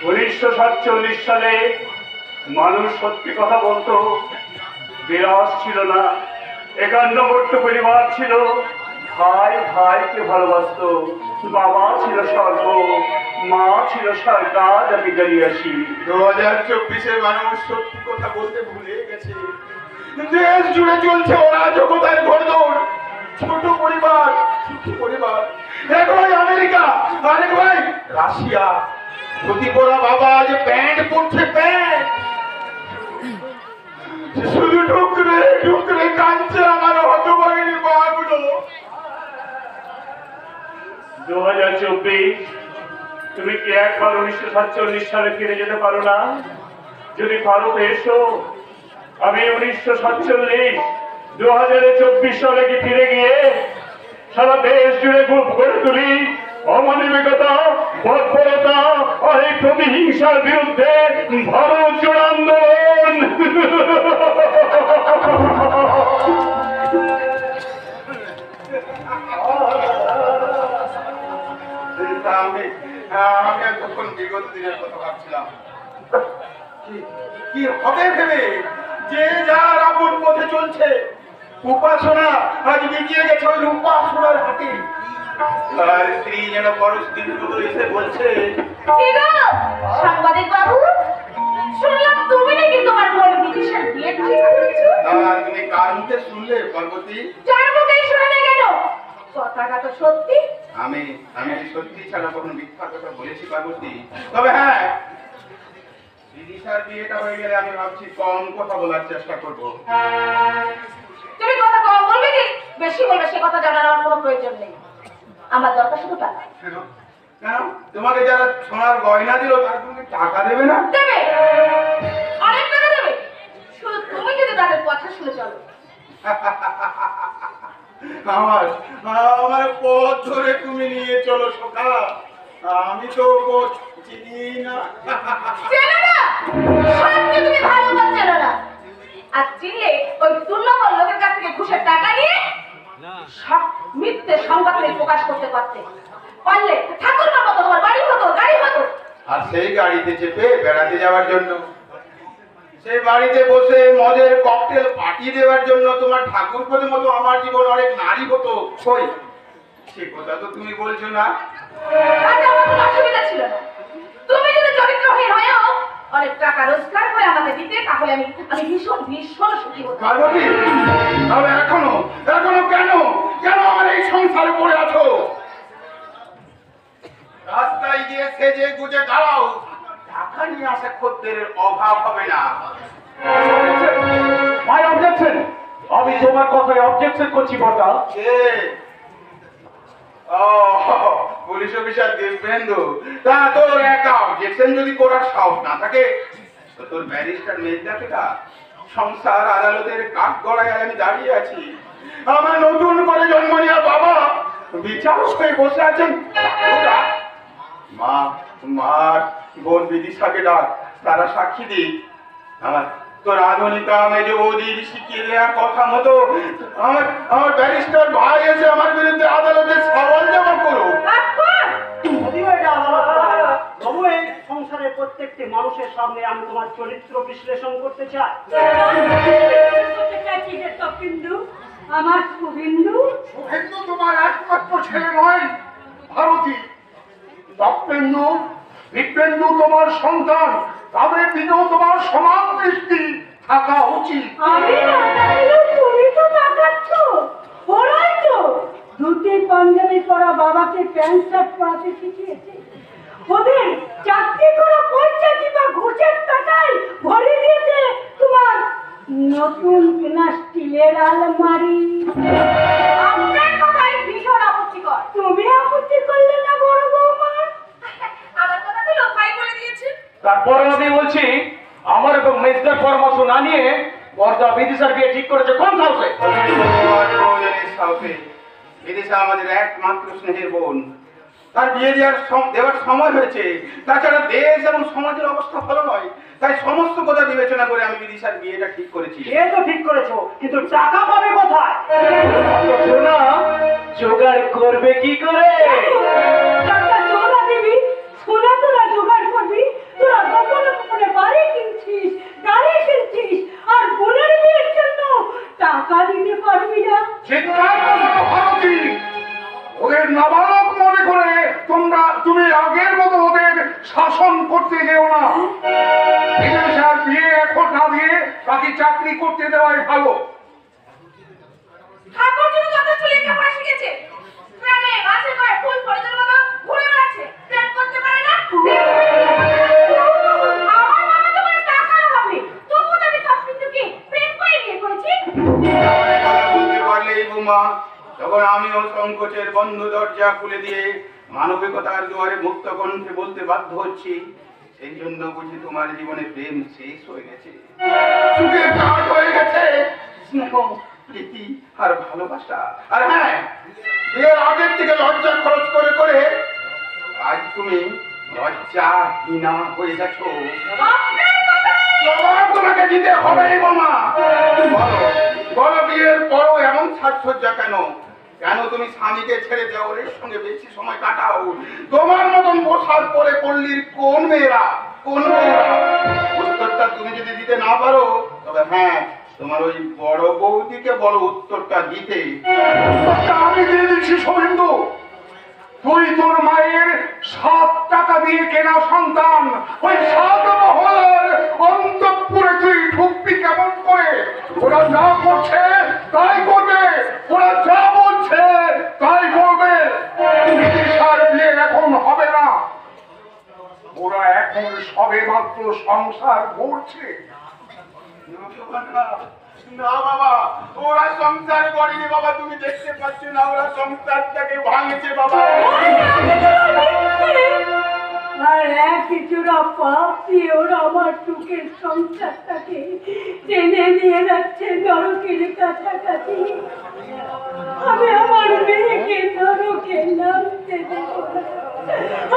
1947 সালে মানুষ সত্যি কথা বলতো, বিরাজ ছিল না, একান্নবর্ত পরিবার ছিল, ভাই ভাইকে ভালোবাসত, বাবা ছিল স্বর্গ, মা ছিল সরকার, আমি দাঁড়িয়ে আসি। 2024-এর মানুষ সত্যি কথা বলতে ভুলে গেছে। দেশ জুড়ে চলছে অরাজকতার ঘোড়দৌড়। ছোট পরিবার, সুখী পরিবার, একই আমেরিকা আরে ভাই রাশিয়া ধুতি পরা বাবা যে প্যান্ট পরছে প্যান্ট শুধু ঢুকরে ঢুকরে কাঁদছে আমার হতভাগিনী মাগুলো। 2024 তুমি কি একবার 1947 সালে ফিরে যেতে পারো না? যদি ভারতে এসো, আমি 1947 2024 সালে কি ফিরে গিয়ে সারা দেশ জুড়ে গড়ে তুলি অমানবিকতা, বর্বরতা আর এই প্রতিহিংসার বিরুদ্ধে ভারত জোড় আন্দোলন। আমি তখন বিগত দিনের কথা ভাবছিলাম কি হবে ভেবে যে যার আপন পথে চলছে। উপাসনা আজ বিকিয়ে গেছে ওই উপাসনার হাতে। আর স্ত্রী যেন পরস্ত্রীর মতো এসে বলছে, সাংবাদিক বাবু, শুনলাম তুমি নাকি তোমার বোন বিদেশের বিয়ে ঠিক করেছো। তুমি কার মুখে শুনলে পার্বতী? যার মুখেই শুনে না কেন, কথাটা তো সত্যি। আমি সত্যি ছাড়া কখনো মিথ্যা কথা বলেছি পার্বতী? তবে হ্যাঁ, বিদিশার বিয়েটা হয়ে গেলে আমি ভাবছি কম কথা বলার চেষ্টা করব। তুমি কথা কম বলবে কি বেশি বলবে সে কথা জানার আমার কোনো প্রয়োজন নেই। আমার দরকার শুধু টাকা। কেন তোমাকে যারা সোনার গয়না দিল তার তোমাকে টাকা দেবে না? দেবে, অনেক টাকা দেবে, শুধু তুমি যদি তাদের কথা শুনে চলো। আমার পথ ধরে তুমি নিয়ে চলো সখা। আমি তো পথ চিনি না। চেনো না, সত্যি তুমি ভালো করে চেনো না। আর চিনলে ওই তুল্যবল লোকের কাছ থেকে ঘুষের টাকা নিয়ে সব মিথ্যে সংবাদ প্রকাশ করতে পারতে পারলে ঠাকুরমার মতো তোমার বাড়ি হতো, গাড়ি হতো। আর সেই গাড়িতে চেপে বেড়াতে যাওয়ার জন্য, সেই বাড়িতে বসে মদের ককটেল পার্টি দেওয়ার জন্য তোমার ঠাকুরপোদের মতো আমার জীবন অনেক নারী হতো। কই সে কথা তো তুমি বলছো না। তাতে আমার কোনো অসুবিধা ছিল না। তুমি যদি চরিত্রহীন হয়েও অনেক টাকা রোজগার করে আমাকে দিতে, তাহলে আমি ভীষণ ভীষণ সুখী হতাম। পার্বতী, তাহলে এখনো কেন আমার এই সংসারে পড়ে আছো? রাস্তায় গিয়ে সেজে গুজে দাঁড়াও, টাকা নিয়ে আসা খদ্দের অভাব হবে না। মাই অবজেকশন, আমি তোমার কথায় অবজেকশন করছি বড়দা। পুলিশ অফিসার দেববেন্দু, তা তোর একটা অবজেকশন যদি করার সাহস না থাকে তো তোর ব্যারিস্টার মেজদাটা সংসার আদালতের কাঠ গড়ায় আমি দাঁড়িয়ে আছি। আমার নতুন করে জন্ম নেওয়া বাবা বিচারক হয়ে বসে আছেন। মার বোন বিদিশাকে ডাক, তারা সাক্ষী দিই। তোর আধুনিকা মেজ বৌদির শিখিয়ে দেওয়ার কথা মতো আমার ব্যারিস্টার ভাই এসে আমার বিরুদ্ধে আদালতে সওয়াল জমা করো। তবু এই সংসারের প্রত্যেকটি মানুষের সামনে আমি তোমার চরিত্র বিশ্লেষণ করতে চাই। আমার শুভেন্দু তোমার একমাত্র ছেলে নয় ভারতী। দপ্তেন্দু বিপ্রেন্দু তোমার সন্তান, তাদের দিকেও তোমার সমান দৃষ্টি থাকা উচিত। আমি তুমি তো তাকাচ্ছ, ওরাই তো ধুতি পাঞ্জাবি পরা বাবাকে প্যান্ট শার্ট পরাতে শিখিয়েছে। ওদের চাকরি করা পয়সা কিংবা ঘুষের টাকায় ভরে দিয়েছে তোমার নতুন কেনা স্টিলের আলমারি। আপনার কথায় ভীষণ আপত্তিকর। তুমি আপত্তি করলে না বড় বৌমা? আমার কথা তো লোকাই বলে দিয়েছে। তারপরে আমি বলছি আমার এবং মেজদার পরামর্শ না নিয়ে বড়দা বিদিশার বিয়ে ঠিক করেছে কোন সাহসে? বিদিশা আমাদের একমাত্র স্নেহের বোন, তার বিয়ে দেওয়ার সময় হয়েছে। তাছাড়া দেশ এবং সমাজের অবস্থা ভালো নয়, তাই সমস্ত কথা বিবেচনা করে আমি বিদিশার বিয়েটা ঠিক করেছি। এ তো ঠিক করেছো, কিন্তু টাকা পাবে কোথায়? সোনা জোগাড় করবে কি করে? টাকা তোরা দিবি, সোনা তোরা জোগাড় করবি। তোরা গোপনে গোপনে বাড়ি কিনছিস, গাড়ি কিনছিস, আর বোনের বিয়ের জন্য টাকা দিতে পারবি না। চিৎকার করো ভারতী, ওদের নাবালক মনে করে তুমি আগের মতো ওদের শাসন করতে যেও না। বিদেশার বিয়ে এখন না দিয়ে তাকে চাকরি করতে দেওয়াই ভালো। ঠাকুর যদি যথেষ্ট লেখাপড়া শিখেছে, গ্রামে মাঝে করে ফুল ফরিদের মতো ঘুরে বেড়াচ্ছে, তখন আমিও সংকোচের বন্ধ দরজা খুলে দিয়ে মানবিকতার দুয়ারে মুক্ত কণ্ঠে বলতে বাধ্য হচ্ছি, সেই জন্য বুঝি তোমার জীবনে প্রেম শেষ হয়ে গেছে, সুখের কাঠ হয়ে গেছে, স্নেহ প্রীতি আর ভালোবাসা। আর হ্যাঁ, বিয়ের আগের থেকে লজ্জা খরচ করে করে আজ তুমি লজ্জাহীনা হয়ে গেছো। জবাব তোমাকে দিতে হবে মামা। বলো বলো, বিয়ের পরও এমন সাজসজ্জা কেন? কেন তুমি স্বামীকে ছেড়ে দেওয়ারের সঙ্গে বেশি সময় কাটাও? তোমার মতন পোশাক পরে পল্লীর কোন মেয়েরা, কোন মেয়েরা? উত্তরটা তুমি যদি দিতে না পারো, তবে হ্যাঁ, তোমার ওই বড় বৌদিকে বলো উত্তরটা দিতে। আমি দিয়ে দিচ্ছি শুভেন্দু। তুই তোর মায়ের 7 টাকা দিয়ে কেনা সন্তান, ওই 7 মহলের অন্তঃপুরে তুই ঢুকবি কেমন করে? ওরা যা করছে তাই করবে, ওরা যা বলছে তাই করবে। বিদিশার বিয়ে এখন হবে না, ওরা এখন সবে মাত্র সংসার করছে। না বাবা, ওরা সংসার করেনি বাবা, তুমি দেখতে পাচ্ছ না, ওরা সংসারটাকে ভাঙেছে বাবা। আর একই জোড়া পাপ দিয়ে ওরা আমার টুকের সংসারটাকে টেনে নিয়ে যাচ্ছে নরকের কাছাকাছি। আমি আমার মেয়েকে নরকে নামতে দেব না।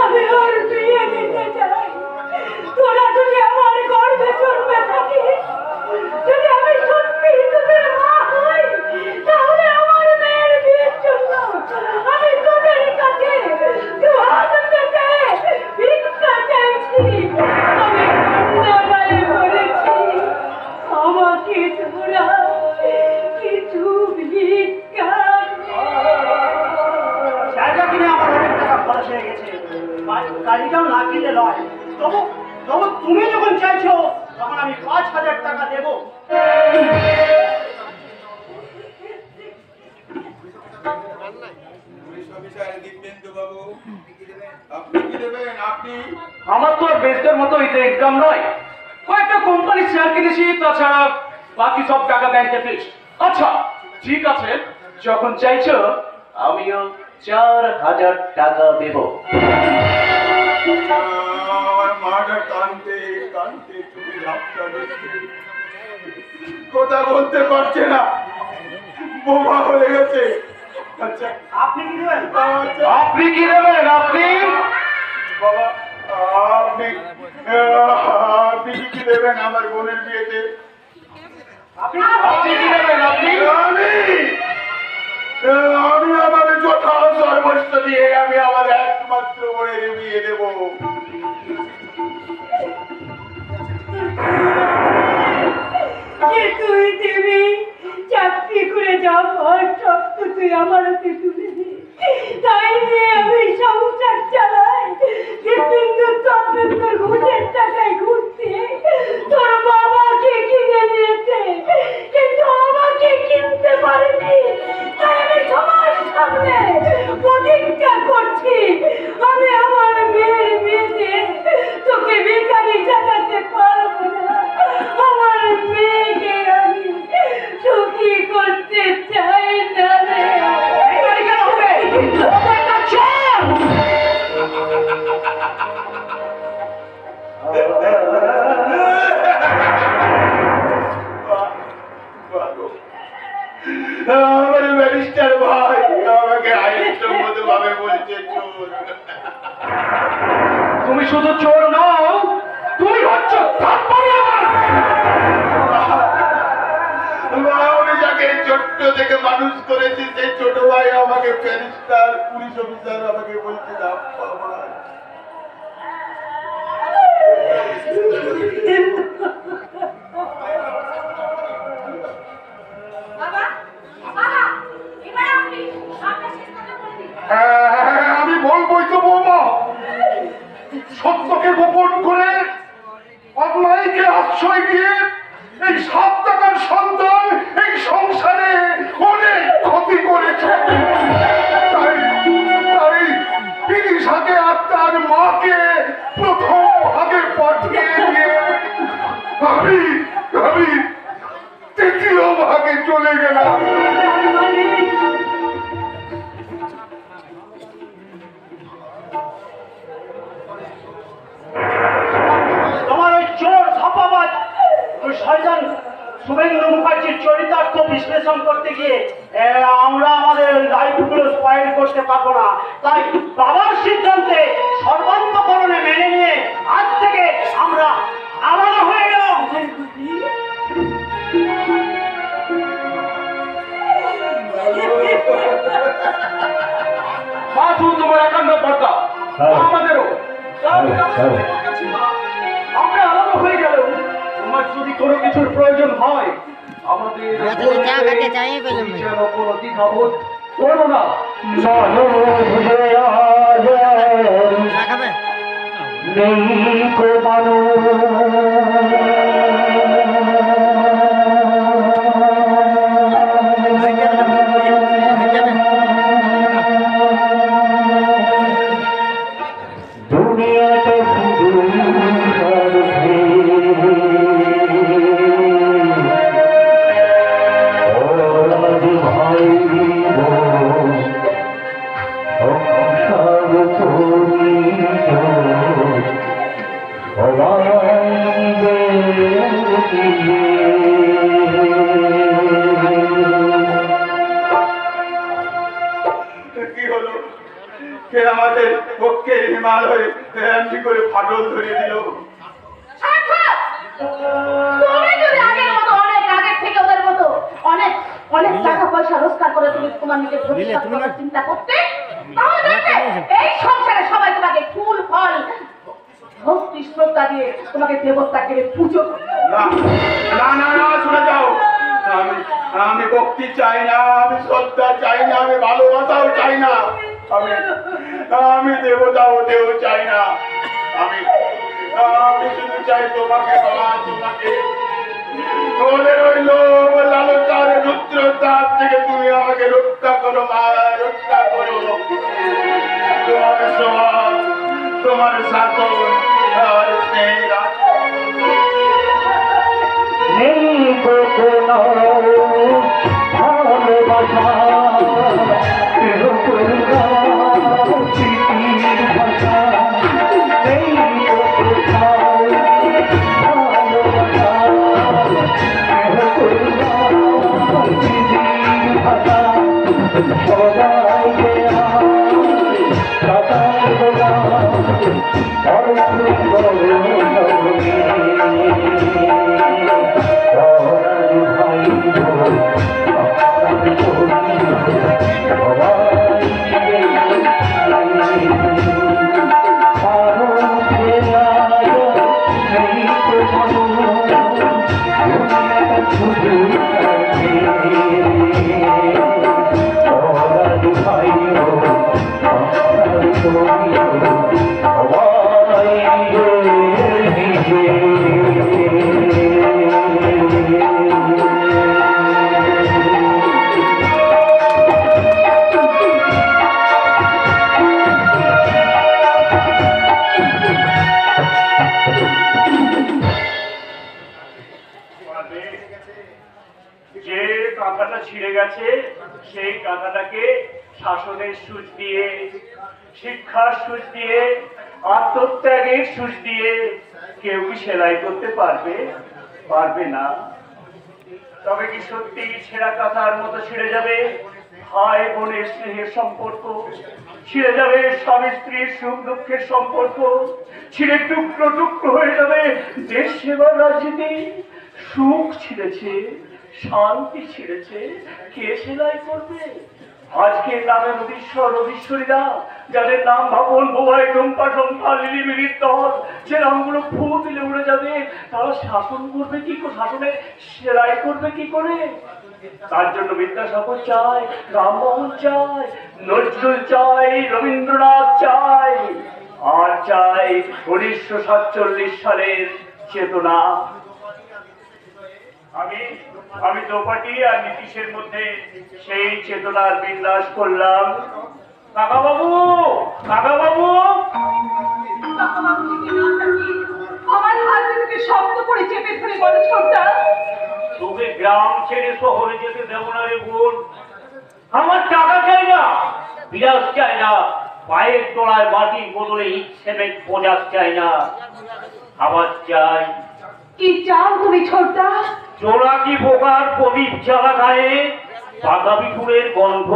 আমি ওর বিয়ে দিতে চাই। তোরা যদি আমার গর্ভে জন্মে থাকিস, যদি আমি সত্যি তোদের মা হই, তাহলে আমার মেয়ের বিয়ের জন্য আমি তোদের কাছে দুহাত পেতে ভিক্ষা চাইছি। আমি কন্যাদায়ে বলেছি, আমাকে তোরা কিছু ভিক্ষা দে। জায়গা কিনে আমার অনেক টাকা খরচ হয়ে গেছে, গাড়িটাও না কিনলে নয়। তবু তবু তুমি যখন চাইছো, তখন আমি 5,000 টাকা দেবো। আপনি কি দেবেন? আপনি আমার তো আর বেচদের মতো এতে ইনকাম নয়, কয়েকটা কোম্পানি শেয়ার কিনেছি, তাছাড়া বাকি সব টাকা ব্যাংকে ফিক্সড। আচ্ছা ঠিক আছে, যখন চাইছো আমিও 4,000 টাকা দেব। আমার মাটা কানতে কানতে চুপি ঝাপটা দিচ্ছে, কথা বলতে পারছে না, বোমা হয়ে গেছে। আচ্ছা আপনি কি দেবেন? আপনি কি দেবেন? আপনি বাবা, আপনি আপনি কি দেবেন আমার বোনের বিয়েতে? আপনি আপনি কি দেবেন? আপনি আমি আমার যথা সর্বস্ব দিয়ে আমি আমার একমাত্র বোনের বিয়ে দেব। যে তুই দিবি, চাকরি করে যা পার সব তো তুই আমার হাতে তুলে দে। তাই নিয়ে আমি সংসার চালাই। যে বিন্দু তপেন্দুর ঘুষের টাকায় ঘুষ দিয়ে তোর বাবাকে কিনে নিয়েছে, কিন্তু আমাকে কিনতে পারেনি। তাই আমি সবার সামনে প্রতিজ্ঞা করছি, আমি আমার মেয়ের বিয়েতে তোকে বেকারি সাজাতে পারবো না। আমার মেয়েকে আমি সুখী করতে চাই না রে। আমার ব্যারিস্টার ভাই আমাকে আইনসম্মত ভাবে বলছে চোর। তুমি শুধু চোর নও, তুমি হচ্ছ আমি যাকে ছোট্ট থেকে মানুষ করেছি, সেই ছোট ভাই আমাকে ব্যারিস্টার, পুলিশ অফিসার আমাকে বলছে আমি বলবোই তো বৌমা, সত্যকে গোপন করে অন্যায়কে আশ্রয় দিয়ে এই 7 টাকার সন্তান এই সংসারে অনেক ক্ষতি করেছে। তাই বিদিশাকে আর তার মাকে প্রথম ভাগে পাঠিয়ে দিয়ে আমি 3য় ভাগে চলে গেলাম। রবীন্দ্র মুখার্জির চরিতার্থ বিশ্লেষণ করতে গিয়ে আমরা আমাদের লাইফগুলো স্পয়েল করতে পারবো না। তাই বাবার সিদ্ধান্তে সর্বান্তকরণে মেনে নিয়ে আজ থেকে আমরা আলাদা হয়ে গেলাম। মা শুধু তোমার একান্ত বার্তা আমাদেরও আমরা আলাদা হয়ে গেল, তোমার যদি কোনো কিছুর প্রয়োজন হয় আমাদের যেন কোনো দ্বিধাবোধ করো না। কি হলো? কে আমাদের পক্ষে হিমালয় এমনি করে ফাটল ধরিয়ে দিল? তুমি যদি আগের মতো আগের থেকে ওদের মতো অনেক অনেক টাকা পয়সা রোজগার করে তুমি তোমার নিজের ভবিষ্যৎ কথা চিন্তা করতে, তাহলে দেখবে এই সংসারে সবাই তোমাকে ফুল ফল ভক্তি শ্রদ্ধা দিয়ে তোমাকে দেবতাকে পুজো করবে। না না না, শুনে যাও। আমি ভক্তি চাই না, আমি শ্রদ্ধা চাই না, আমি ভালোবাসাও চাই না, আমি দেবতা হতেও চাই না। আমি শুধু চাই তোমাকে, তোমাকে ওদের ওই লোভ লালসার রুদ্রতাপ থেকে তুমি আমাকে রক্ষা করো মা, রক্ষা করো। তোমার সমাজ, তোমার শাসন আর স্নেহ যে কাঁথাটা ছিঁড়ে গেছে সেই কাঁথাটাকে শাসনের সুচ দিয়ে, শিক্ষার সুচ দিয়ে, আত্মত্যাগের সুচ দিয়ে কেউ কি সেলাই করতে পারবে? পারবে না। তবে কি সত্যি ছেঁড়া কাঁথার মতো ছিঁড়ে যাবে ভাই বোনের স্নেহের সম্পর্ক, ছিঁড়ে যাবে স্বামী স্ত্রীর সুখ দুঃখের সম্পর্ক, ছিঁড়ে টুকরো টুকরো হয়ে যাবে দেশ সেবার রাজনীতি? সুখ ছিঁড়েছে, শান্তি ছিঁড়েছে, কে সেলাই করবে? আজকে নামে নদীশ্বরীরা, যাদের নাম ভাবন বোবাই টম্পা টম্পা লিলিমিলির দল, যে নামগুলো ফু দিলে উড়ে যাবে, তারা শাসন করবে কি করে? শাসনে সেলাই করবে কি করে? তার জন্য বিদ্যাসাগর চাই, রামমোহন চাই, নজরুল চাই, রবীন্দ্রনাথ চাই, আর চাই 1947 সালের চেতনা। আমি দোপাটি আর নীতিশের মধ্যে সেই চেতনার বিন্যাস করলাম। কাকা বাবু, কাকা বাবু, আমার হাত থেকে শব্দ করে চেপে ধরে বলে ছোটটা, তোকে গ্রাম ছেড়ে শহরে যেতে দেব না রে বোন। আমার টাকা চাই না, বিরাজ চাই না, পায়ের তলায় মাটির বদলে ইট সিমেন্ট বোঝাস চাই না। আমার চাই কি চাও তুমি ছোটদা? জোড়াকি পোকার প্রদীপ জ্বালা গায়ে বাতাবি ফুলের গন্ধ,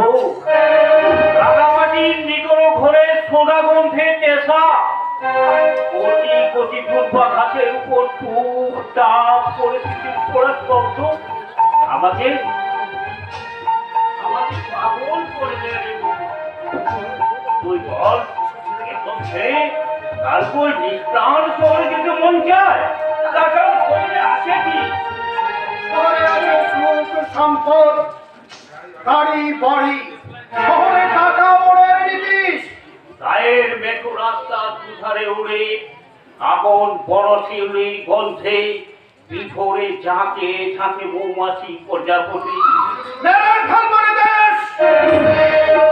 রাঙামাটির নিকড় ঘরে সোনা গন্ধের নেশা, কচি কচি দুর্বা ঘাসের উপর টুক টাপ করে শিশির পড়ার শব্দ আমাকে পাগল করে দেয়। তুই বল, একদম ছেড়ে তারপর নিষ্প্রাণ শহরে যেতে মন চায়, তাছাড়া শহরে আছে কি? শহরে আছে সুখ সম্পদ, গাড়ি বাড়ি, শহরে টাকা ওড়ের নীতিশ। গায়ের মেঠো রাস্তার দুধারে উড়ে আগুন বড় শিউলির গন্ধে বিফোরে ঝাঁকে ঝাঁকে মৌমাছি প্রজাপতি। মেরে ফেলবো রে দেশ,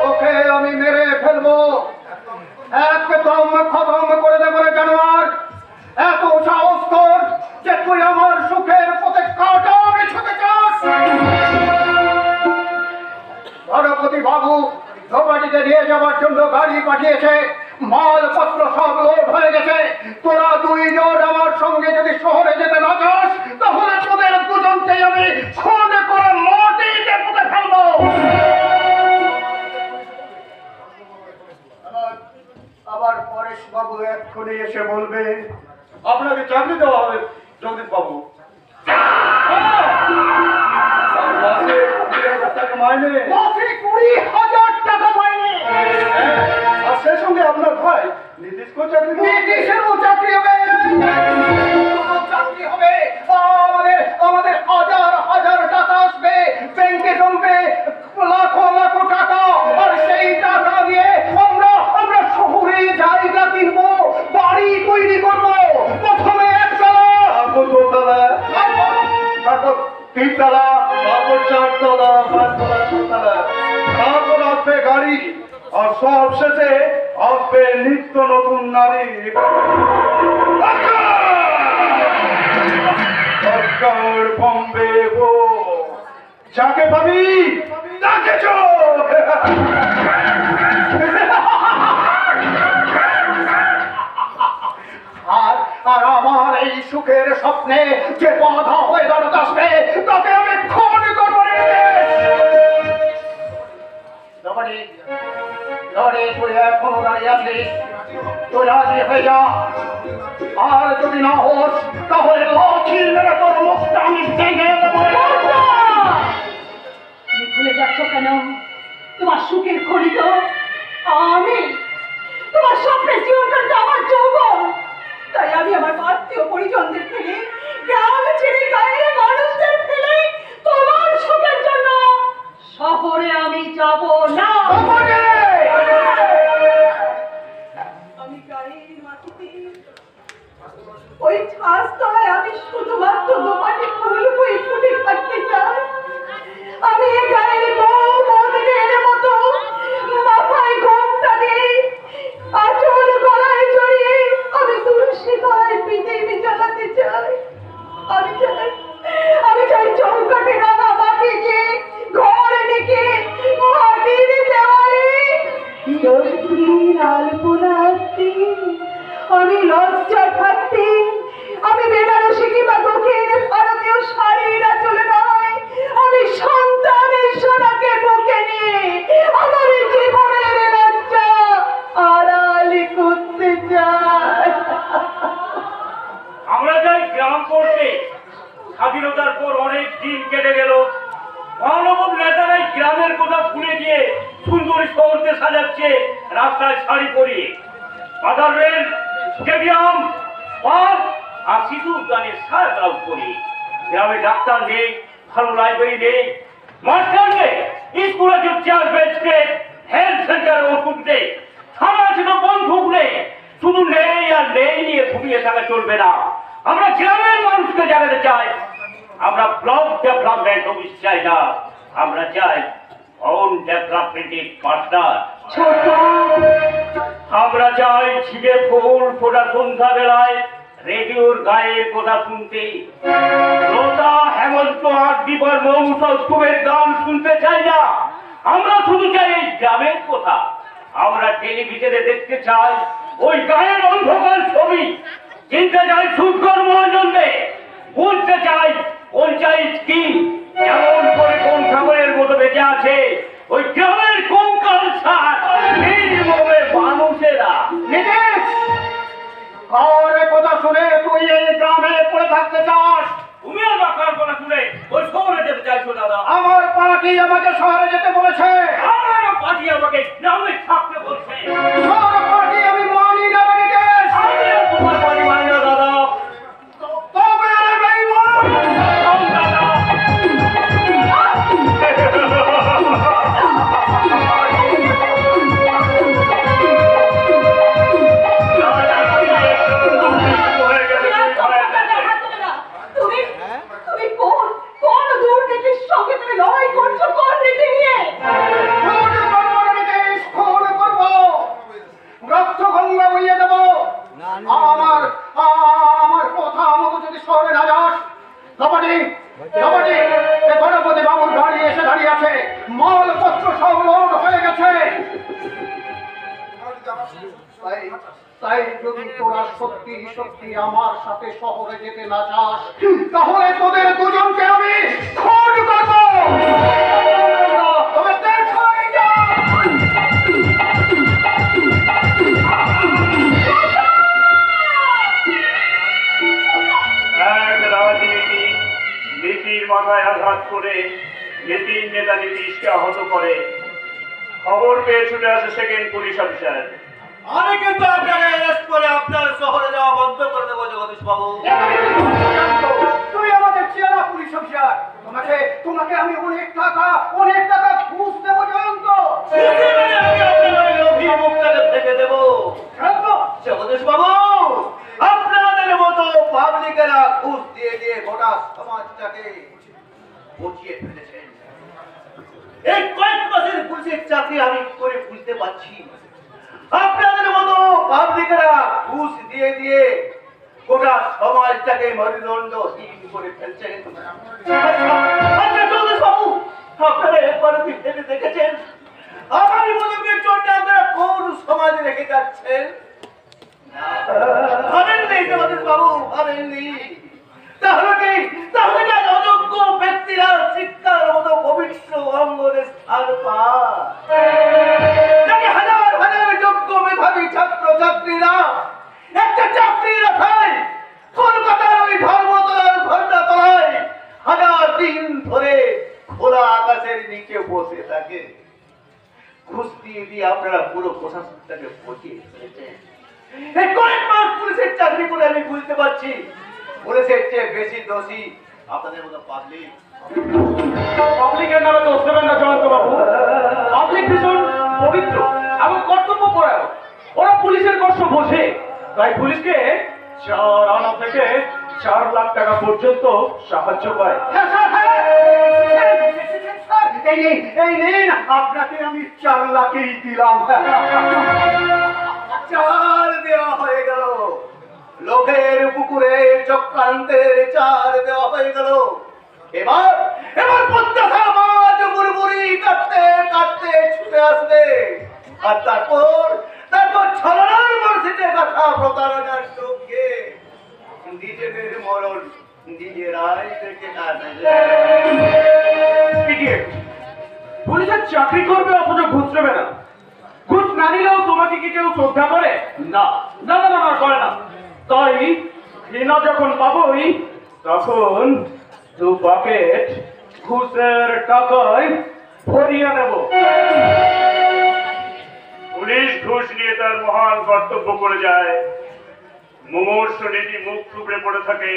ওকে আমি মেরে ফেলবো, একদম খতম করে দেবো রে জানোয়ার। এত সাহস তোর যে তুই আমার সুখের পথে কাঁটা বিছাতে চাস? গণপতি বাবু ধোপাটিতে নিয়ে যাওয়ার জন্য গাড়ি পাঠিয়েছে, মালপত্র সব লোড হয়ে গেছে। তোরা দুইজন আমার সঙ্গে যদি শহরে যেতে না চাস, তাহলে তোদের দুজনকেই আমি খুন করে মাটিতে পুঁতে ফেলবো। আবার পরেশ বাবু এক্ষুনি এসে বলবে আপনাকে চাকরি দেওয়া হবে জগদীশ বাবু। মাইনে 20,000 টাকা মাইনে, আর সেই সঙ্গে আপনার ভাই নীতিশকেও চাকরি, নীতিশেরও চাকরি হবে, চাকরি হবে। আমাদের হাজার হাজার টাকা আসবে, ব্যাংকে জমবে লাখো লাখো টাকা, আর সেই টাকা দিয়ে আমরা শহরে জায়গা কিনবো, বাড়ি তৈরি করবো। প্রথমে একতলা, তারপর দোতলা, তারপর তিনতলা, তারপর চারতলা, পাঁচতলা, ছতলা, তারপর আসবে গাড়ি, আর সব শেষে আসবে নিত্য নতুন নারী। বম্বে গো, যাকে পাবি তাকে আর আমার এই সুখের স্বপ্নে যে বাধা হয়ে দাঁড়াতে আসবে, তাকে আমি খুন করবো রে। তুই এখনো দাঁড়িয়ে আছিস, তুই রাজি হয়ে যা, আর যদি না হোস তাহলে লাঠি মেরে তোর মুখটা আমি ভেঙে দেবো। তুমি ভুলে যাচ্ছ কেন তোমার সুখের খনি তো আমি? তোমার স্বপ্নের জীবনটা আমার যৌবন, তাই আমি আমার আত্মীয় পরিজনদের ফেলে, গ্রাম ছেড়ে গায়ের মানুষদের ফেলে তোমার সুখের জন্য শহরে আমি যাব না। আমি গায়ের মাটিতে ওই ছাস্তলায় আমি শুধুমাত্র দোপাটি ফুল হয়ে ফুটে থাকতে চাই। আমি এ গায়ের বউ মদের মতো মাথায় ঘোমটা দিয়ে, আঁচল গলায় জড়িয়ে আমি তুলসী তলায় পৃথিবী চালাতে চাই। আমি চাই চৌকাঠে রাঙা মাটি দিয়ে ঘর ডেকে মাটির দেওয়ালে লক্ষ্মীর আলপনা আঁকতে, আমি লজ্জা থাকতে, আমি বেনারসি কিংবা দক্ষিণ ভারতীয় শাড়ির আঁচলে নয়, আমি সন্তানের সোনাকে বুকে নিয়ে আমার জীবনের লজ্জা আড়াল করতে চাই। আমরা যাই গ্রাম করতে। স্বাধীনতার পর অনেক দিন কেটে গেল, মহানগর নেতারাই গ্রামের কথা ভুলে গিয়ে সুন্দর শহরকে সাজাচ্ছে রাস্তায় শাড়ি পরিয়ে। বাজার রেল, স্টেডিয়াম, পার্ক আর শিশু উদ্যানের সারা ক্লাব করি। গ্রামে ডাক্তার নেই, ভালো লাইব্রেরি নেই, মাস্টার নেই, স্কুলে চেয়ার বেঞ্চ নেই, হেলথ সেন্টারে ওষুধ নেই, থানা ছিল বন্ধুক নেই। শুধু নেই আর নেই নিয়ে ঘুমিয়ে থাকা চলবে না। আমরা গ্রামের মানুষকে জানাতে চাই, আমরা ব্লক ডেভেলপমেন্ট অফিস চাই না, আমরা চাই ওন ডেভেলপমেন্টের পার্টনার। আমরা চাই ছিটে ফুল ফোটা সন্ধ্যা বেলায় রেডিওর গায়ের কথা শুনতে, লতা হেমন্ত আর দিবর মৌসুমের গান শুনতে চাই না। আমরা শুধু চাই এই গ্রামের কথা। আমরা টেলিভিশনে দেখতে চাই ওই গায়ের অন্ধকার ছবি, চিনতে চাই সুৎকর মহাজনকে, বুঝতে চাই পঞ্চায়েত কি, এমন করে কোন খাবারের মতো বেঁচে আছে ওই গ্রামের কঙ্কাল সার নির্মমে মানুষেরা। নীতিশ, কার এ কথা শুনে তুই এই গ্রামে পড়ে থাকতে চাস? তুমি আমার কার কথা শুনে ওই শহরে যেতে চাইছো দাদা? আমার পার্টি আমাকে শহরে যেতে বলেছে। আমার পার্টি আমাকে গ্রামে থাকতে বলছে। তোর পার্টি আমি মানি না নীতিশ। আমি আর তোমার পার্টি মানি না দাদা। তবে আরে বেঈমান! যাও দাদা। তুমি তুমি কোন কোন দুর্নীতির সঙ্গে তুমি লড়াই করছো? কোন নীতি নিয়ে? খুন করবো না নীতিশ, খুন করবো। রক্ত গঙ্গা বইয়ে দেবো। আমার কথা মতো যদি শহরে না যাস, কবাডি কবাডি এ গণপতি বাবুর গাড়ি এসে দাঁড়িয়ে আছে, মালপত্র সব লোড হয়ে গেছে। তাই যদি তোরা সত্যি সত্যি আমার সাথে শহরে যেতে না চাস, তাহলে তোদের দুজনকে আমি খুন করবো। তবে দেখাই যা। এক রাজনীতি নীতির মাথায় আঘাত করে নীতির নেতা নীতিশকে আহত করে। খবর পেয়ে ছুটে আসে সেকেন্ড পুলিশ অফিসার। আমি কিন্তু আপনাকে অ্যারেস্ট করে আপনার শহরে যাওয়া বন্ধ করে দেবো জগদীশ বাবু। তুমি আমাদের চেনা পুলিশ অফিসার, তোমাকে আমি অনেক টাকা ঘুষ দেবো জয়ন্ত। আমি আপনার লোভী মুখটাকে দেখে দেবো জগদীশ বাবু। আপনাদের মতো পাবলিকেরা ঘুষ দিয়ে দিয়ে গোটা সমাজটাকে বুঝিয়ে ফেলেছেন। এই কয়েক মাসের পুলিশের চাকরি আমি করে বুঝতে পারছি, আপনাদের মতো পাবলিকেরা ঘুষ দিয়ে দিয়ে গোটা সমাজটাকে মেরুদণ্ডহীন করে ফেলছেন। আচ্ছা জগদীশ বাবু, আপনারা একবার কি ভেবে দেখেছেন আগামী প্রজন্মের জন্য আপনারা কোন সমাজ রেখে যাচ্ছেন? ভাবেননি জগদীশ বাবু, ভাবেননি। তাহলে কি অযোগ্য ব্যক্তিরা শিক্ষার মতো পবিত্র অঙ্গনে স্থান পায়? নাকি হাজার হাজার যোগ্য মেধাবী ছাত্র ছাত্রীরা একটা চাকরি রাখায় কলকাতার ওই ধর্মতলার ঘন্টা তলায় হাজার দিন ধরে খোলা আকাশের নিচে বসে থাকে? ঘুষ দিয়ে দিয়ে আপনারা পুরো প্রশাসনটাকে বসিয়ে ফেলেছেন। এই কয়েক মাস পুলিশের চাকরি করে আমি বুঝতে পারছি পুলিশের চেয়ে বেশি দোষী আপনাদের মতো পাবলিক। পাবলিকের নামে দোষ দেবেন না জয়ন্ত বাবু। পাবলিক ভীষণ পবিত্র এবং কর্তব্যপরায়ণ। ওরা পুলিশের কষ্ট বোঝে, তাই পুলিশকে 4 আনা থেকে 4 লাখ টাকা পর্যন্ত সাহায্য পায়। এই নিন, আপনাকে আমি 4 লাখই দিলাম। 4 দেওয়া হয়ে গেল, লোকের পুকুরে চক্রান্তের 4 দেওয়া হয়ে গেল। এবার প্রত্যাশা মাছ বুড়বুড়ি কাটতে কাটতে ছুটে আসবে, আর তারপর ছলনার বর্ষিতে কথা প্রতারণার চোখে নিজেদের মরণ নিজেরাই দেখে ইডিয়েট! পুলিশের চাকরি করবে অথচ ঘুষ নেবে না। ঘুষ না নিলেও তোমাকে কি কেউ শ্রদ্ধা করে? না না না না, করে না। তাই ঘৃণা যখন পাবই তখন 2 বাকেট ঘুষের টাকায় ভরিয়ে নেব। পুলিশ ঘুষ নিয়ে তার মহান কর্তব্য করে যায়। মুমূর্ষ নীতি মুখ থুবড়ে পড়ে থাকে।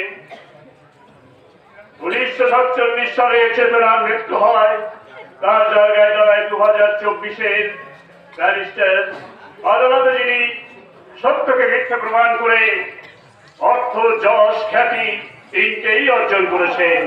1947 সালে চেতনার মৃত্যু হয়। তার জায়গায় দাঁড়ায় 2024-এর ব্যারিস্টার। আদালতে যিনি সত্যকে মিথ্যা প্রমাণ করে অর্থ, যশ, খ্যাতি 3টেই অর্জন করেছেন।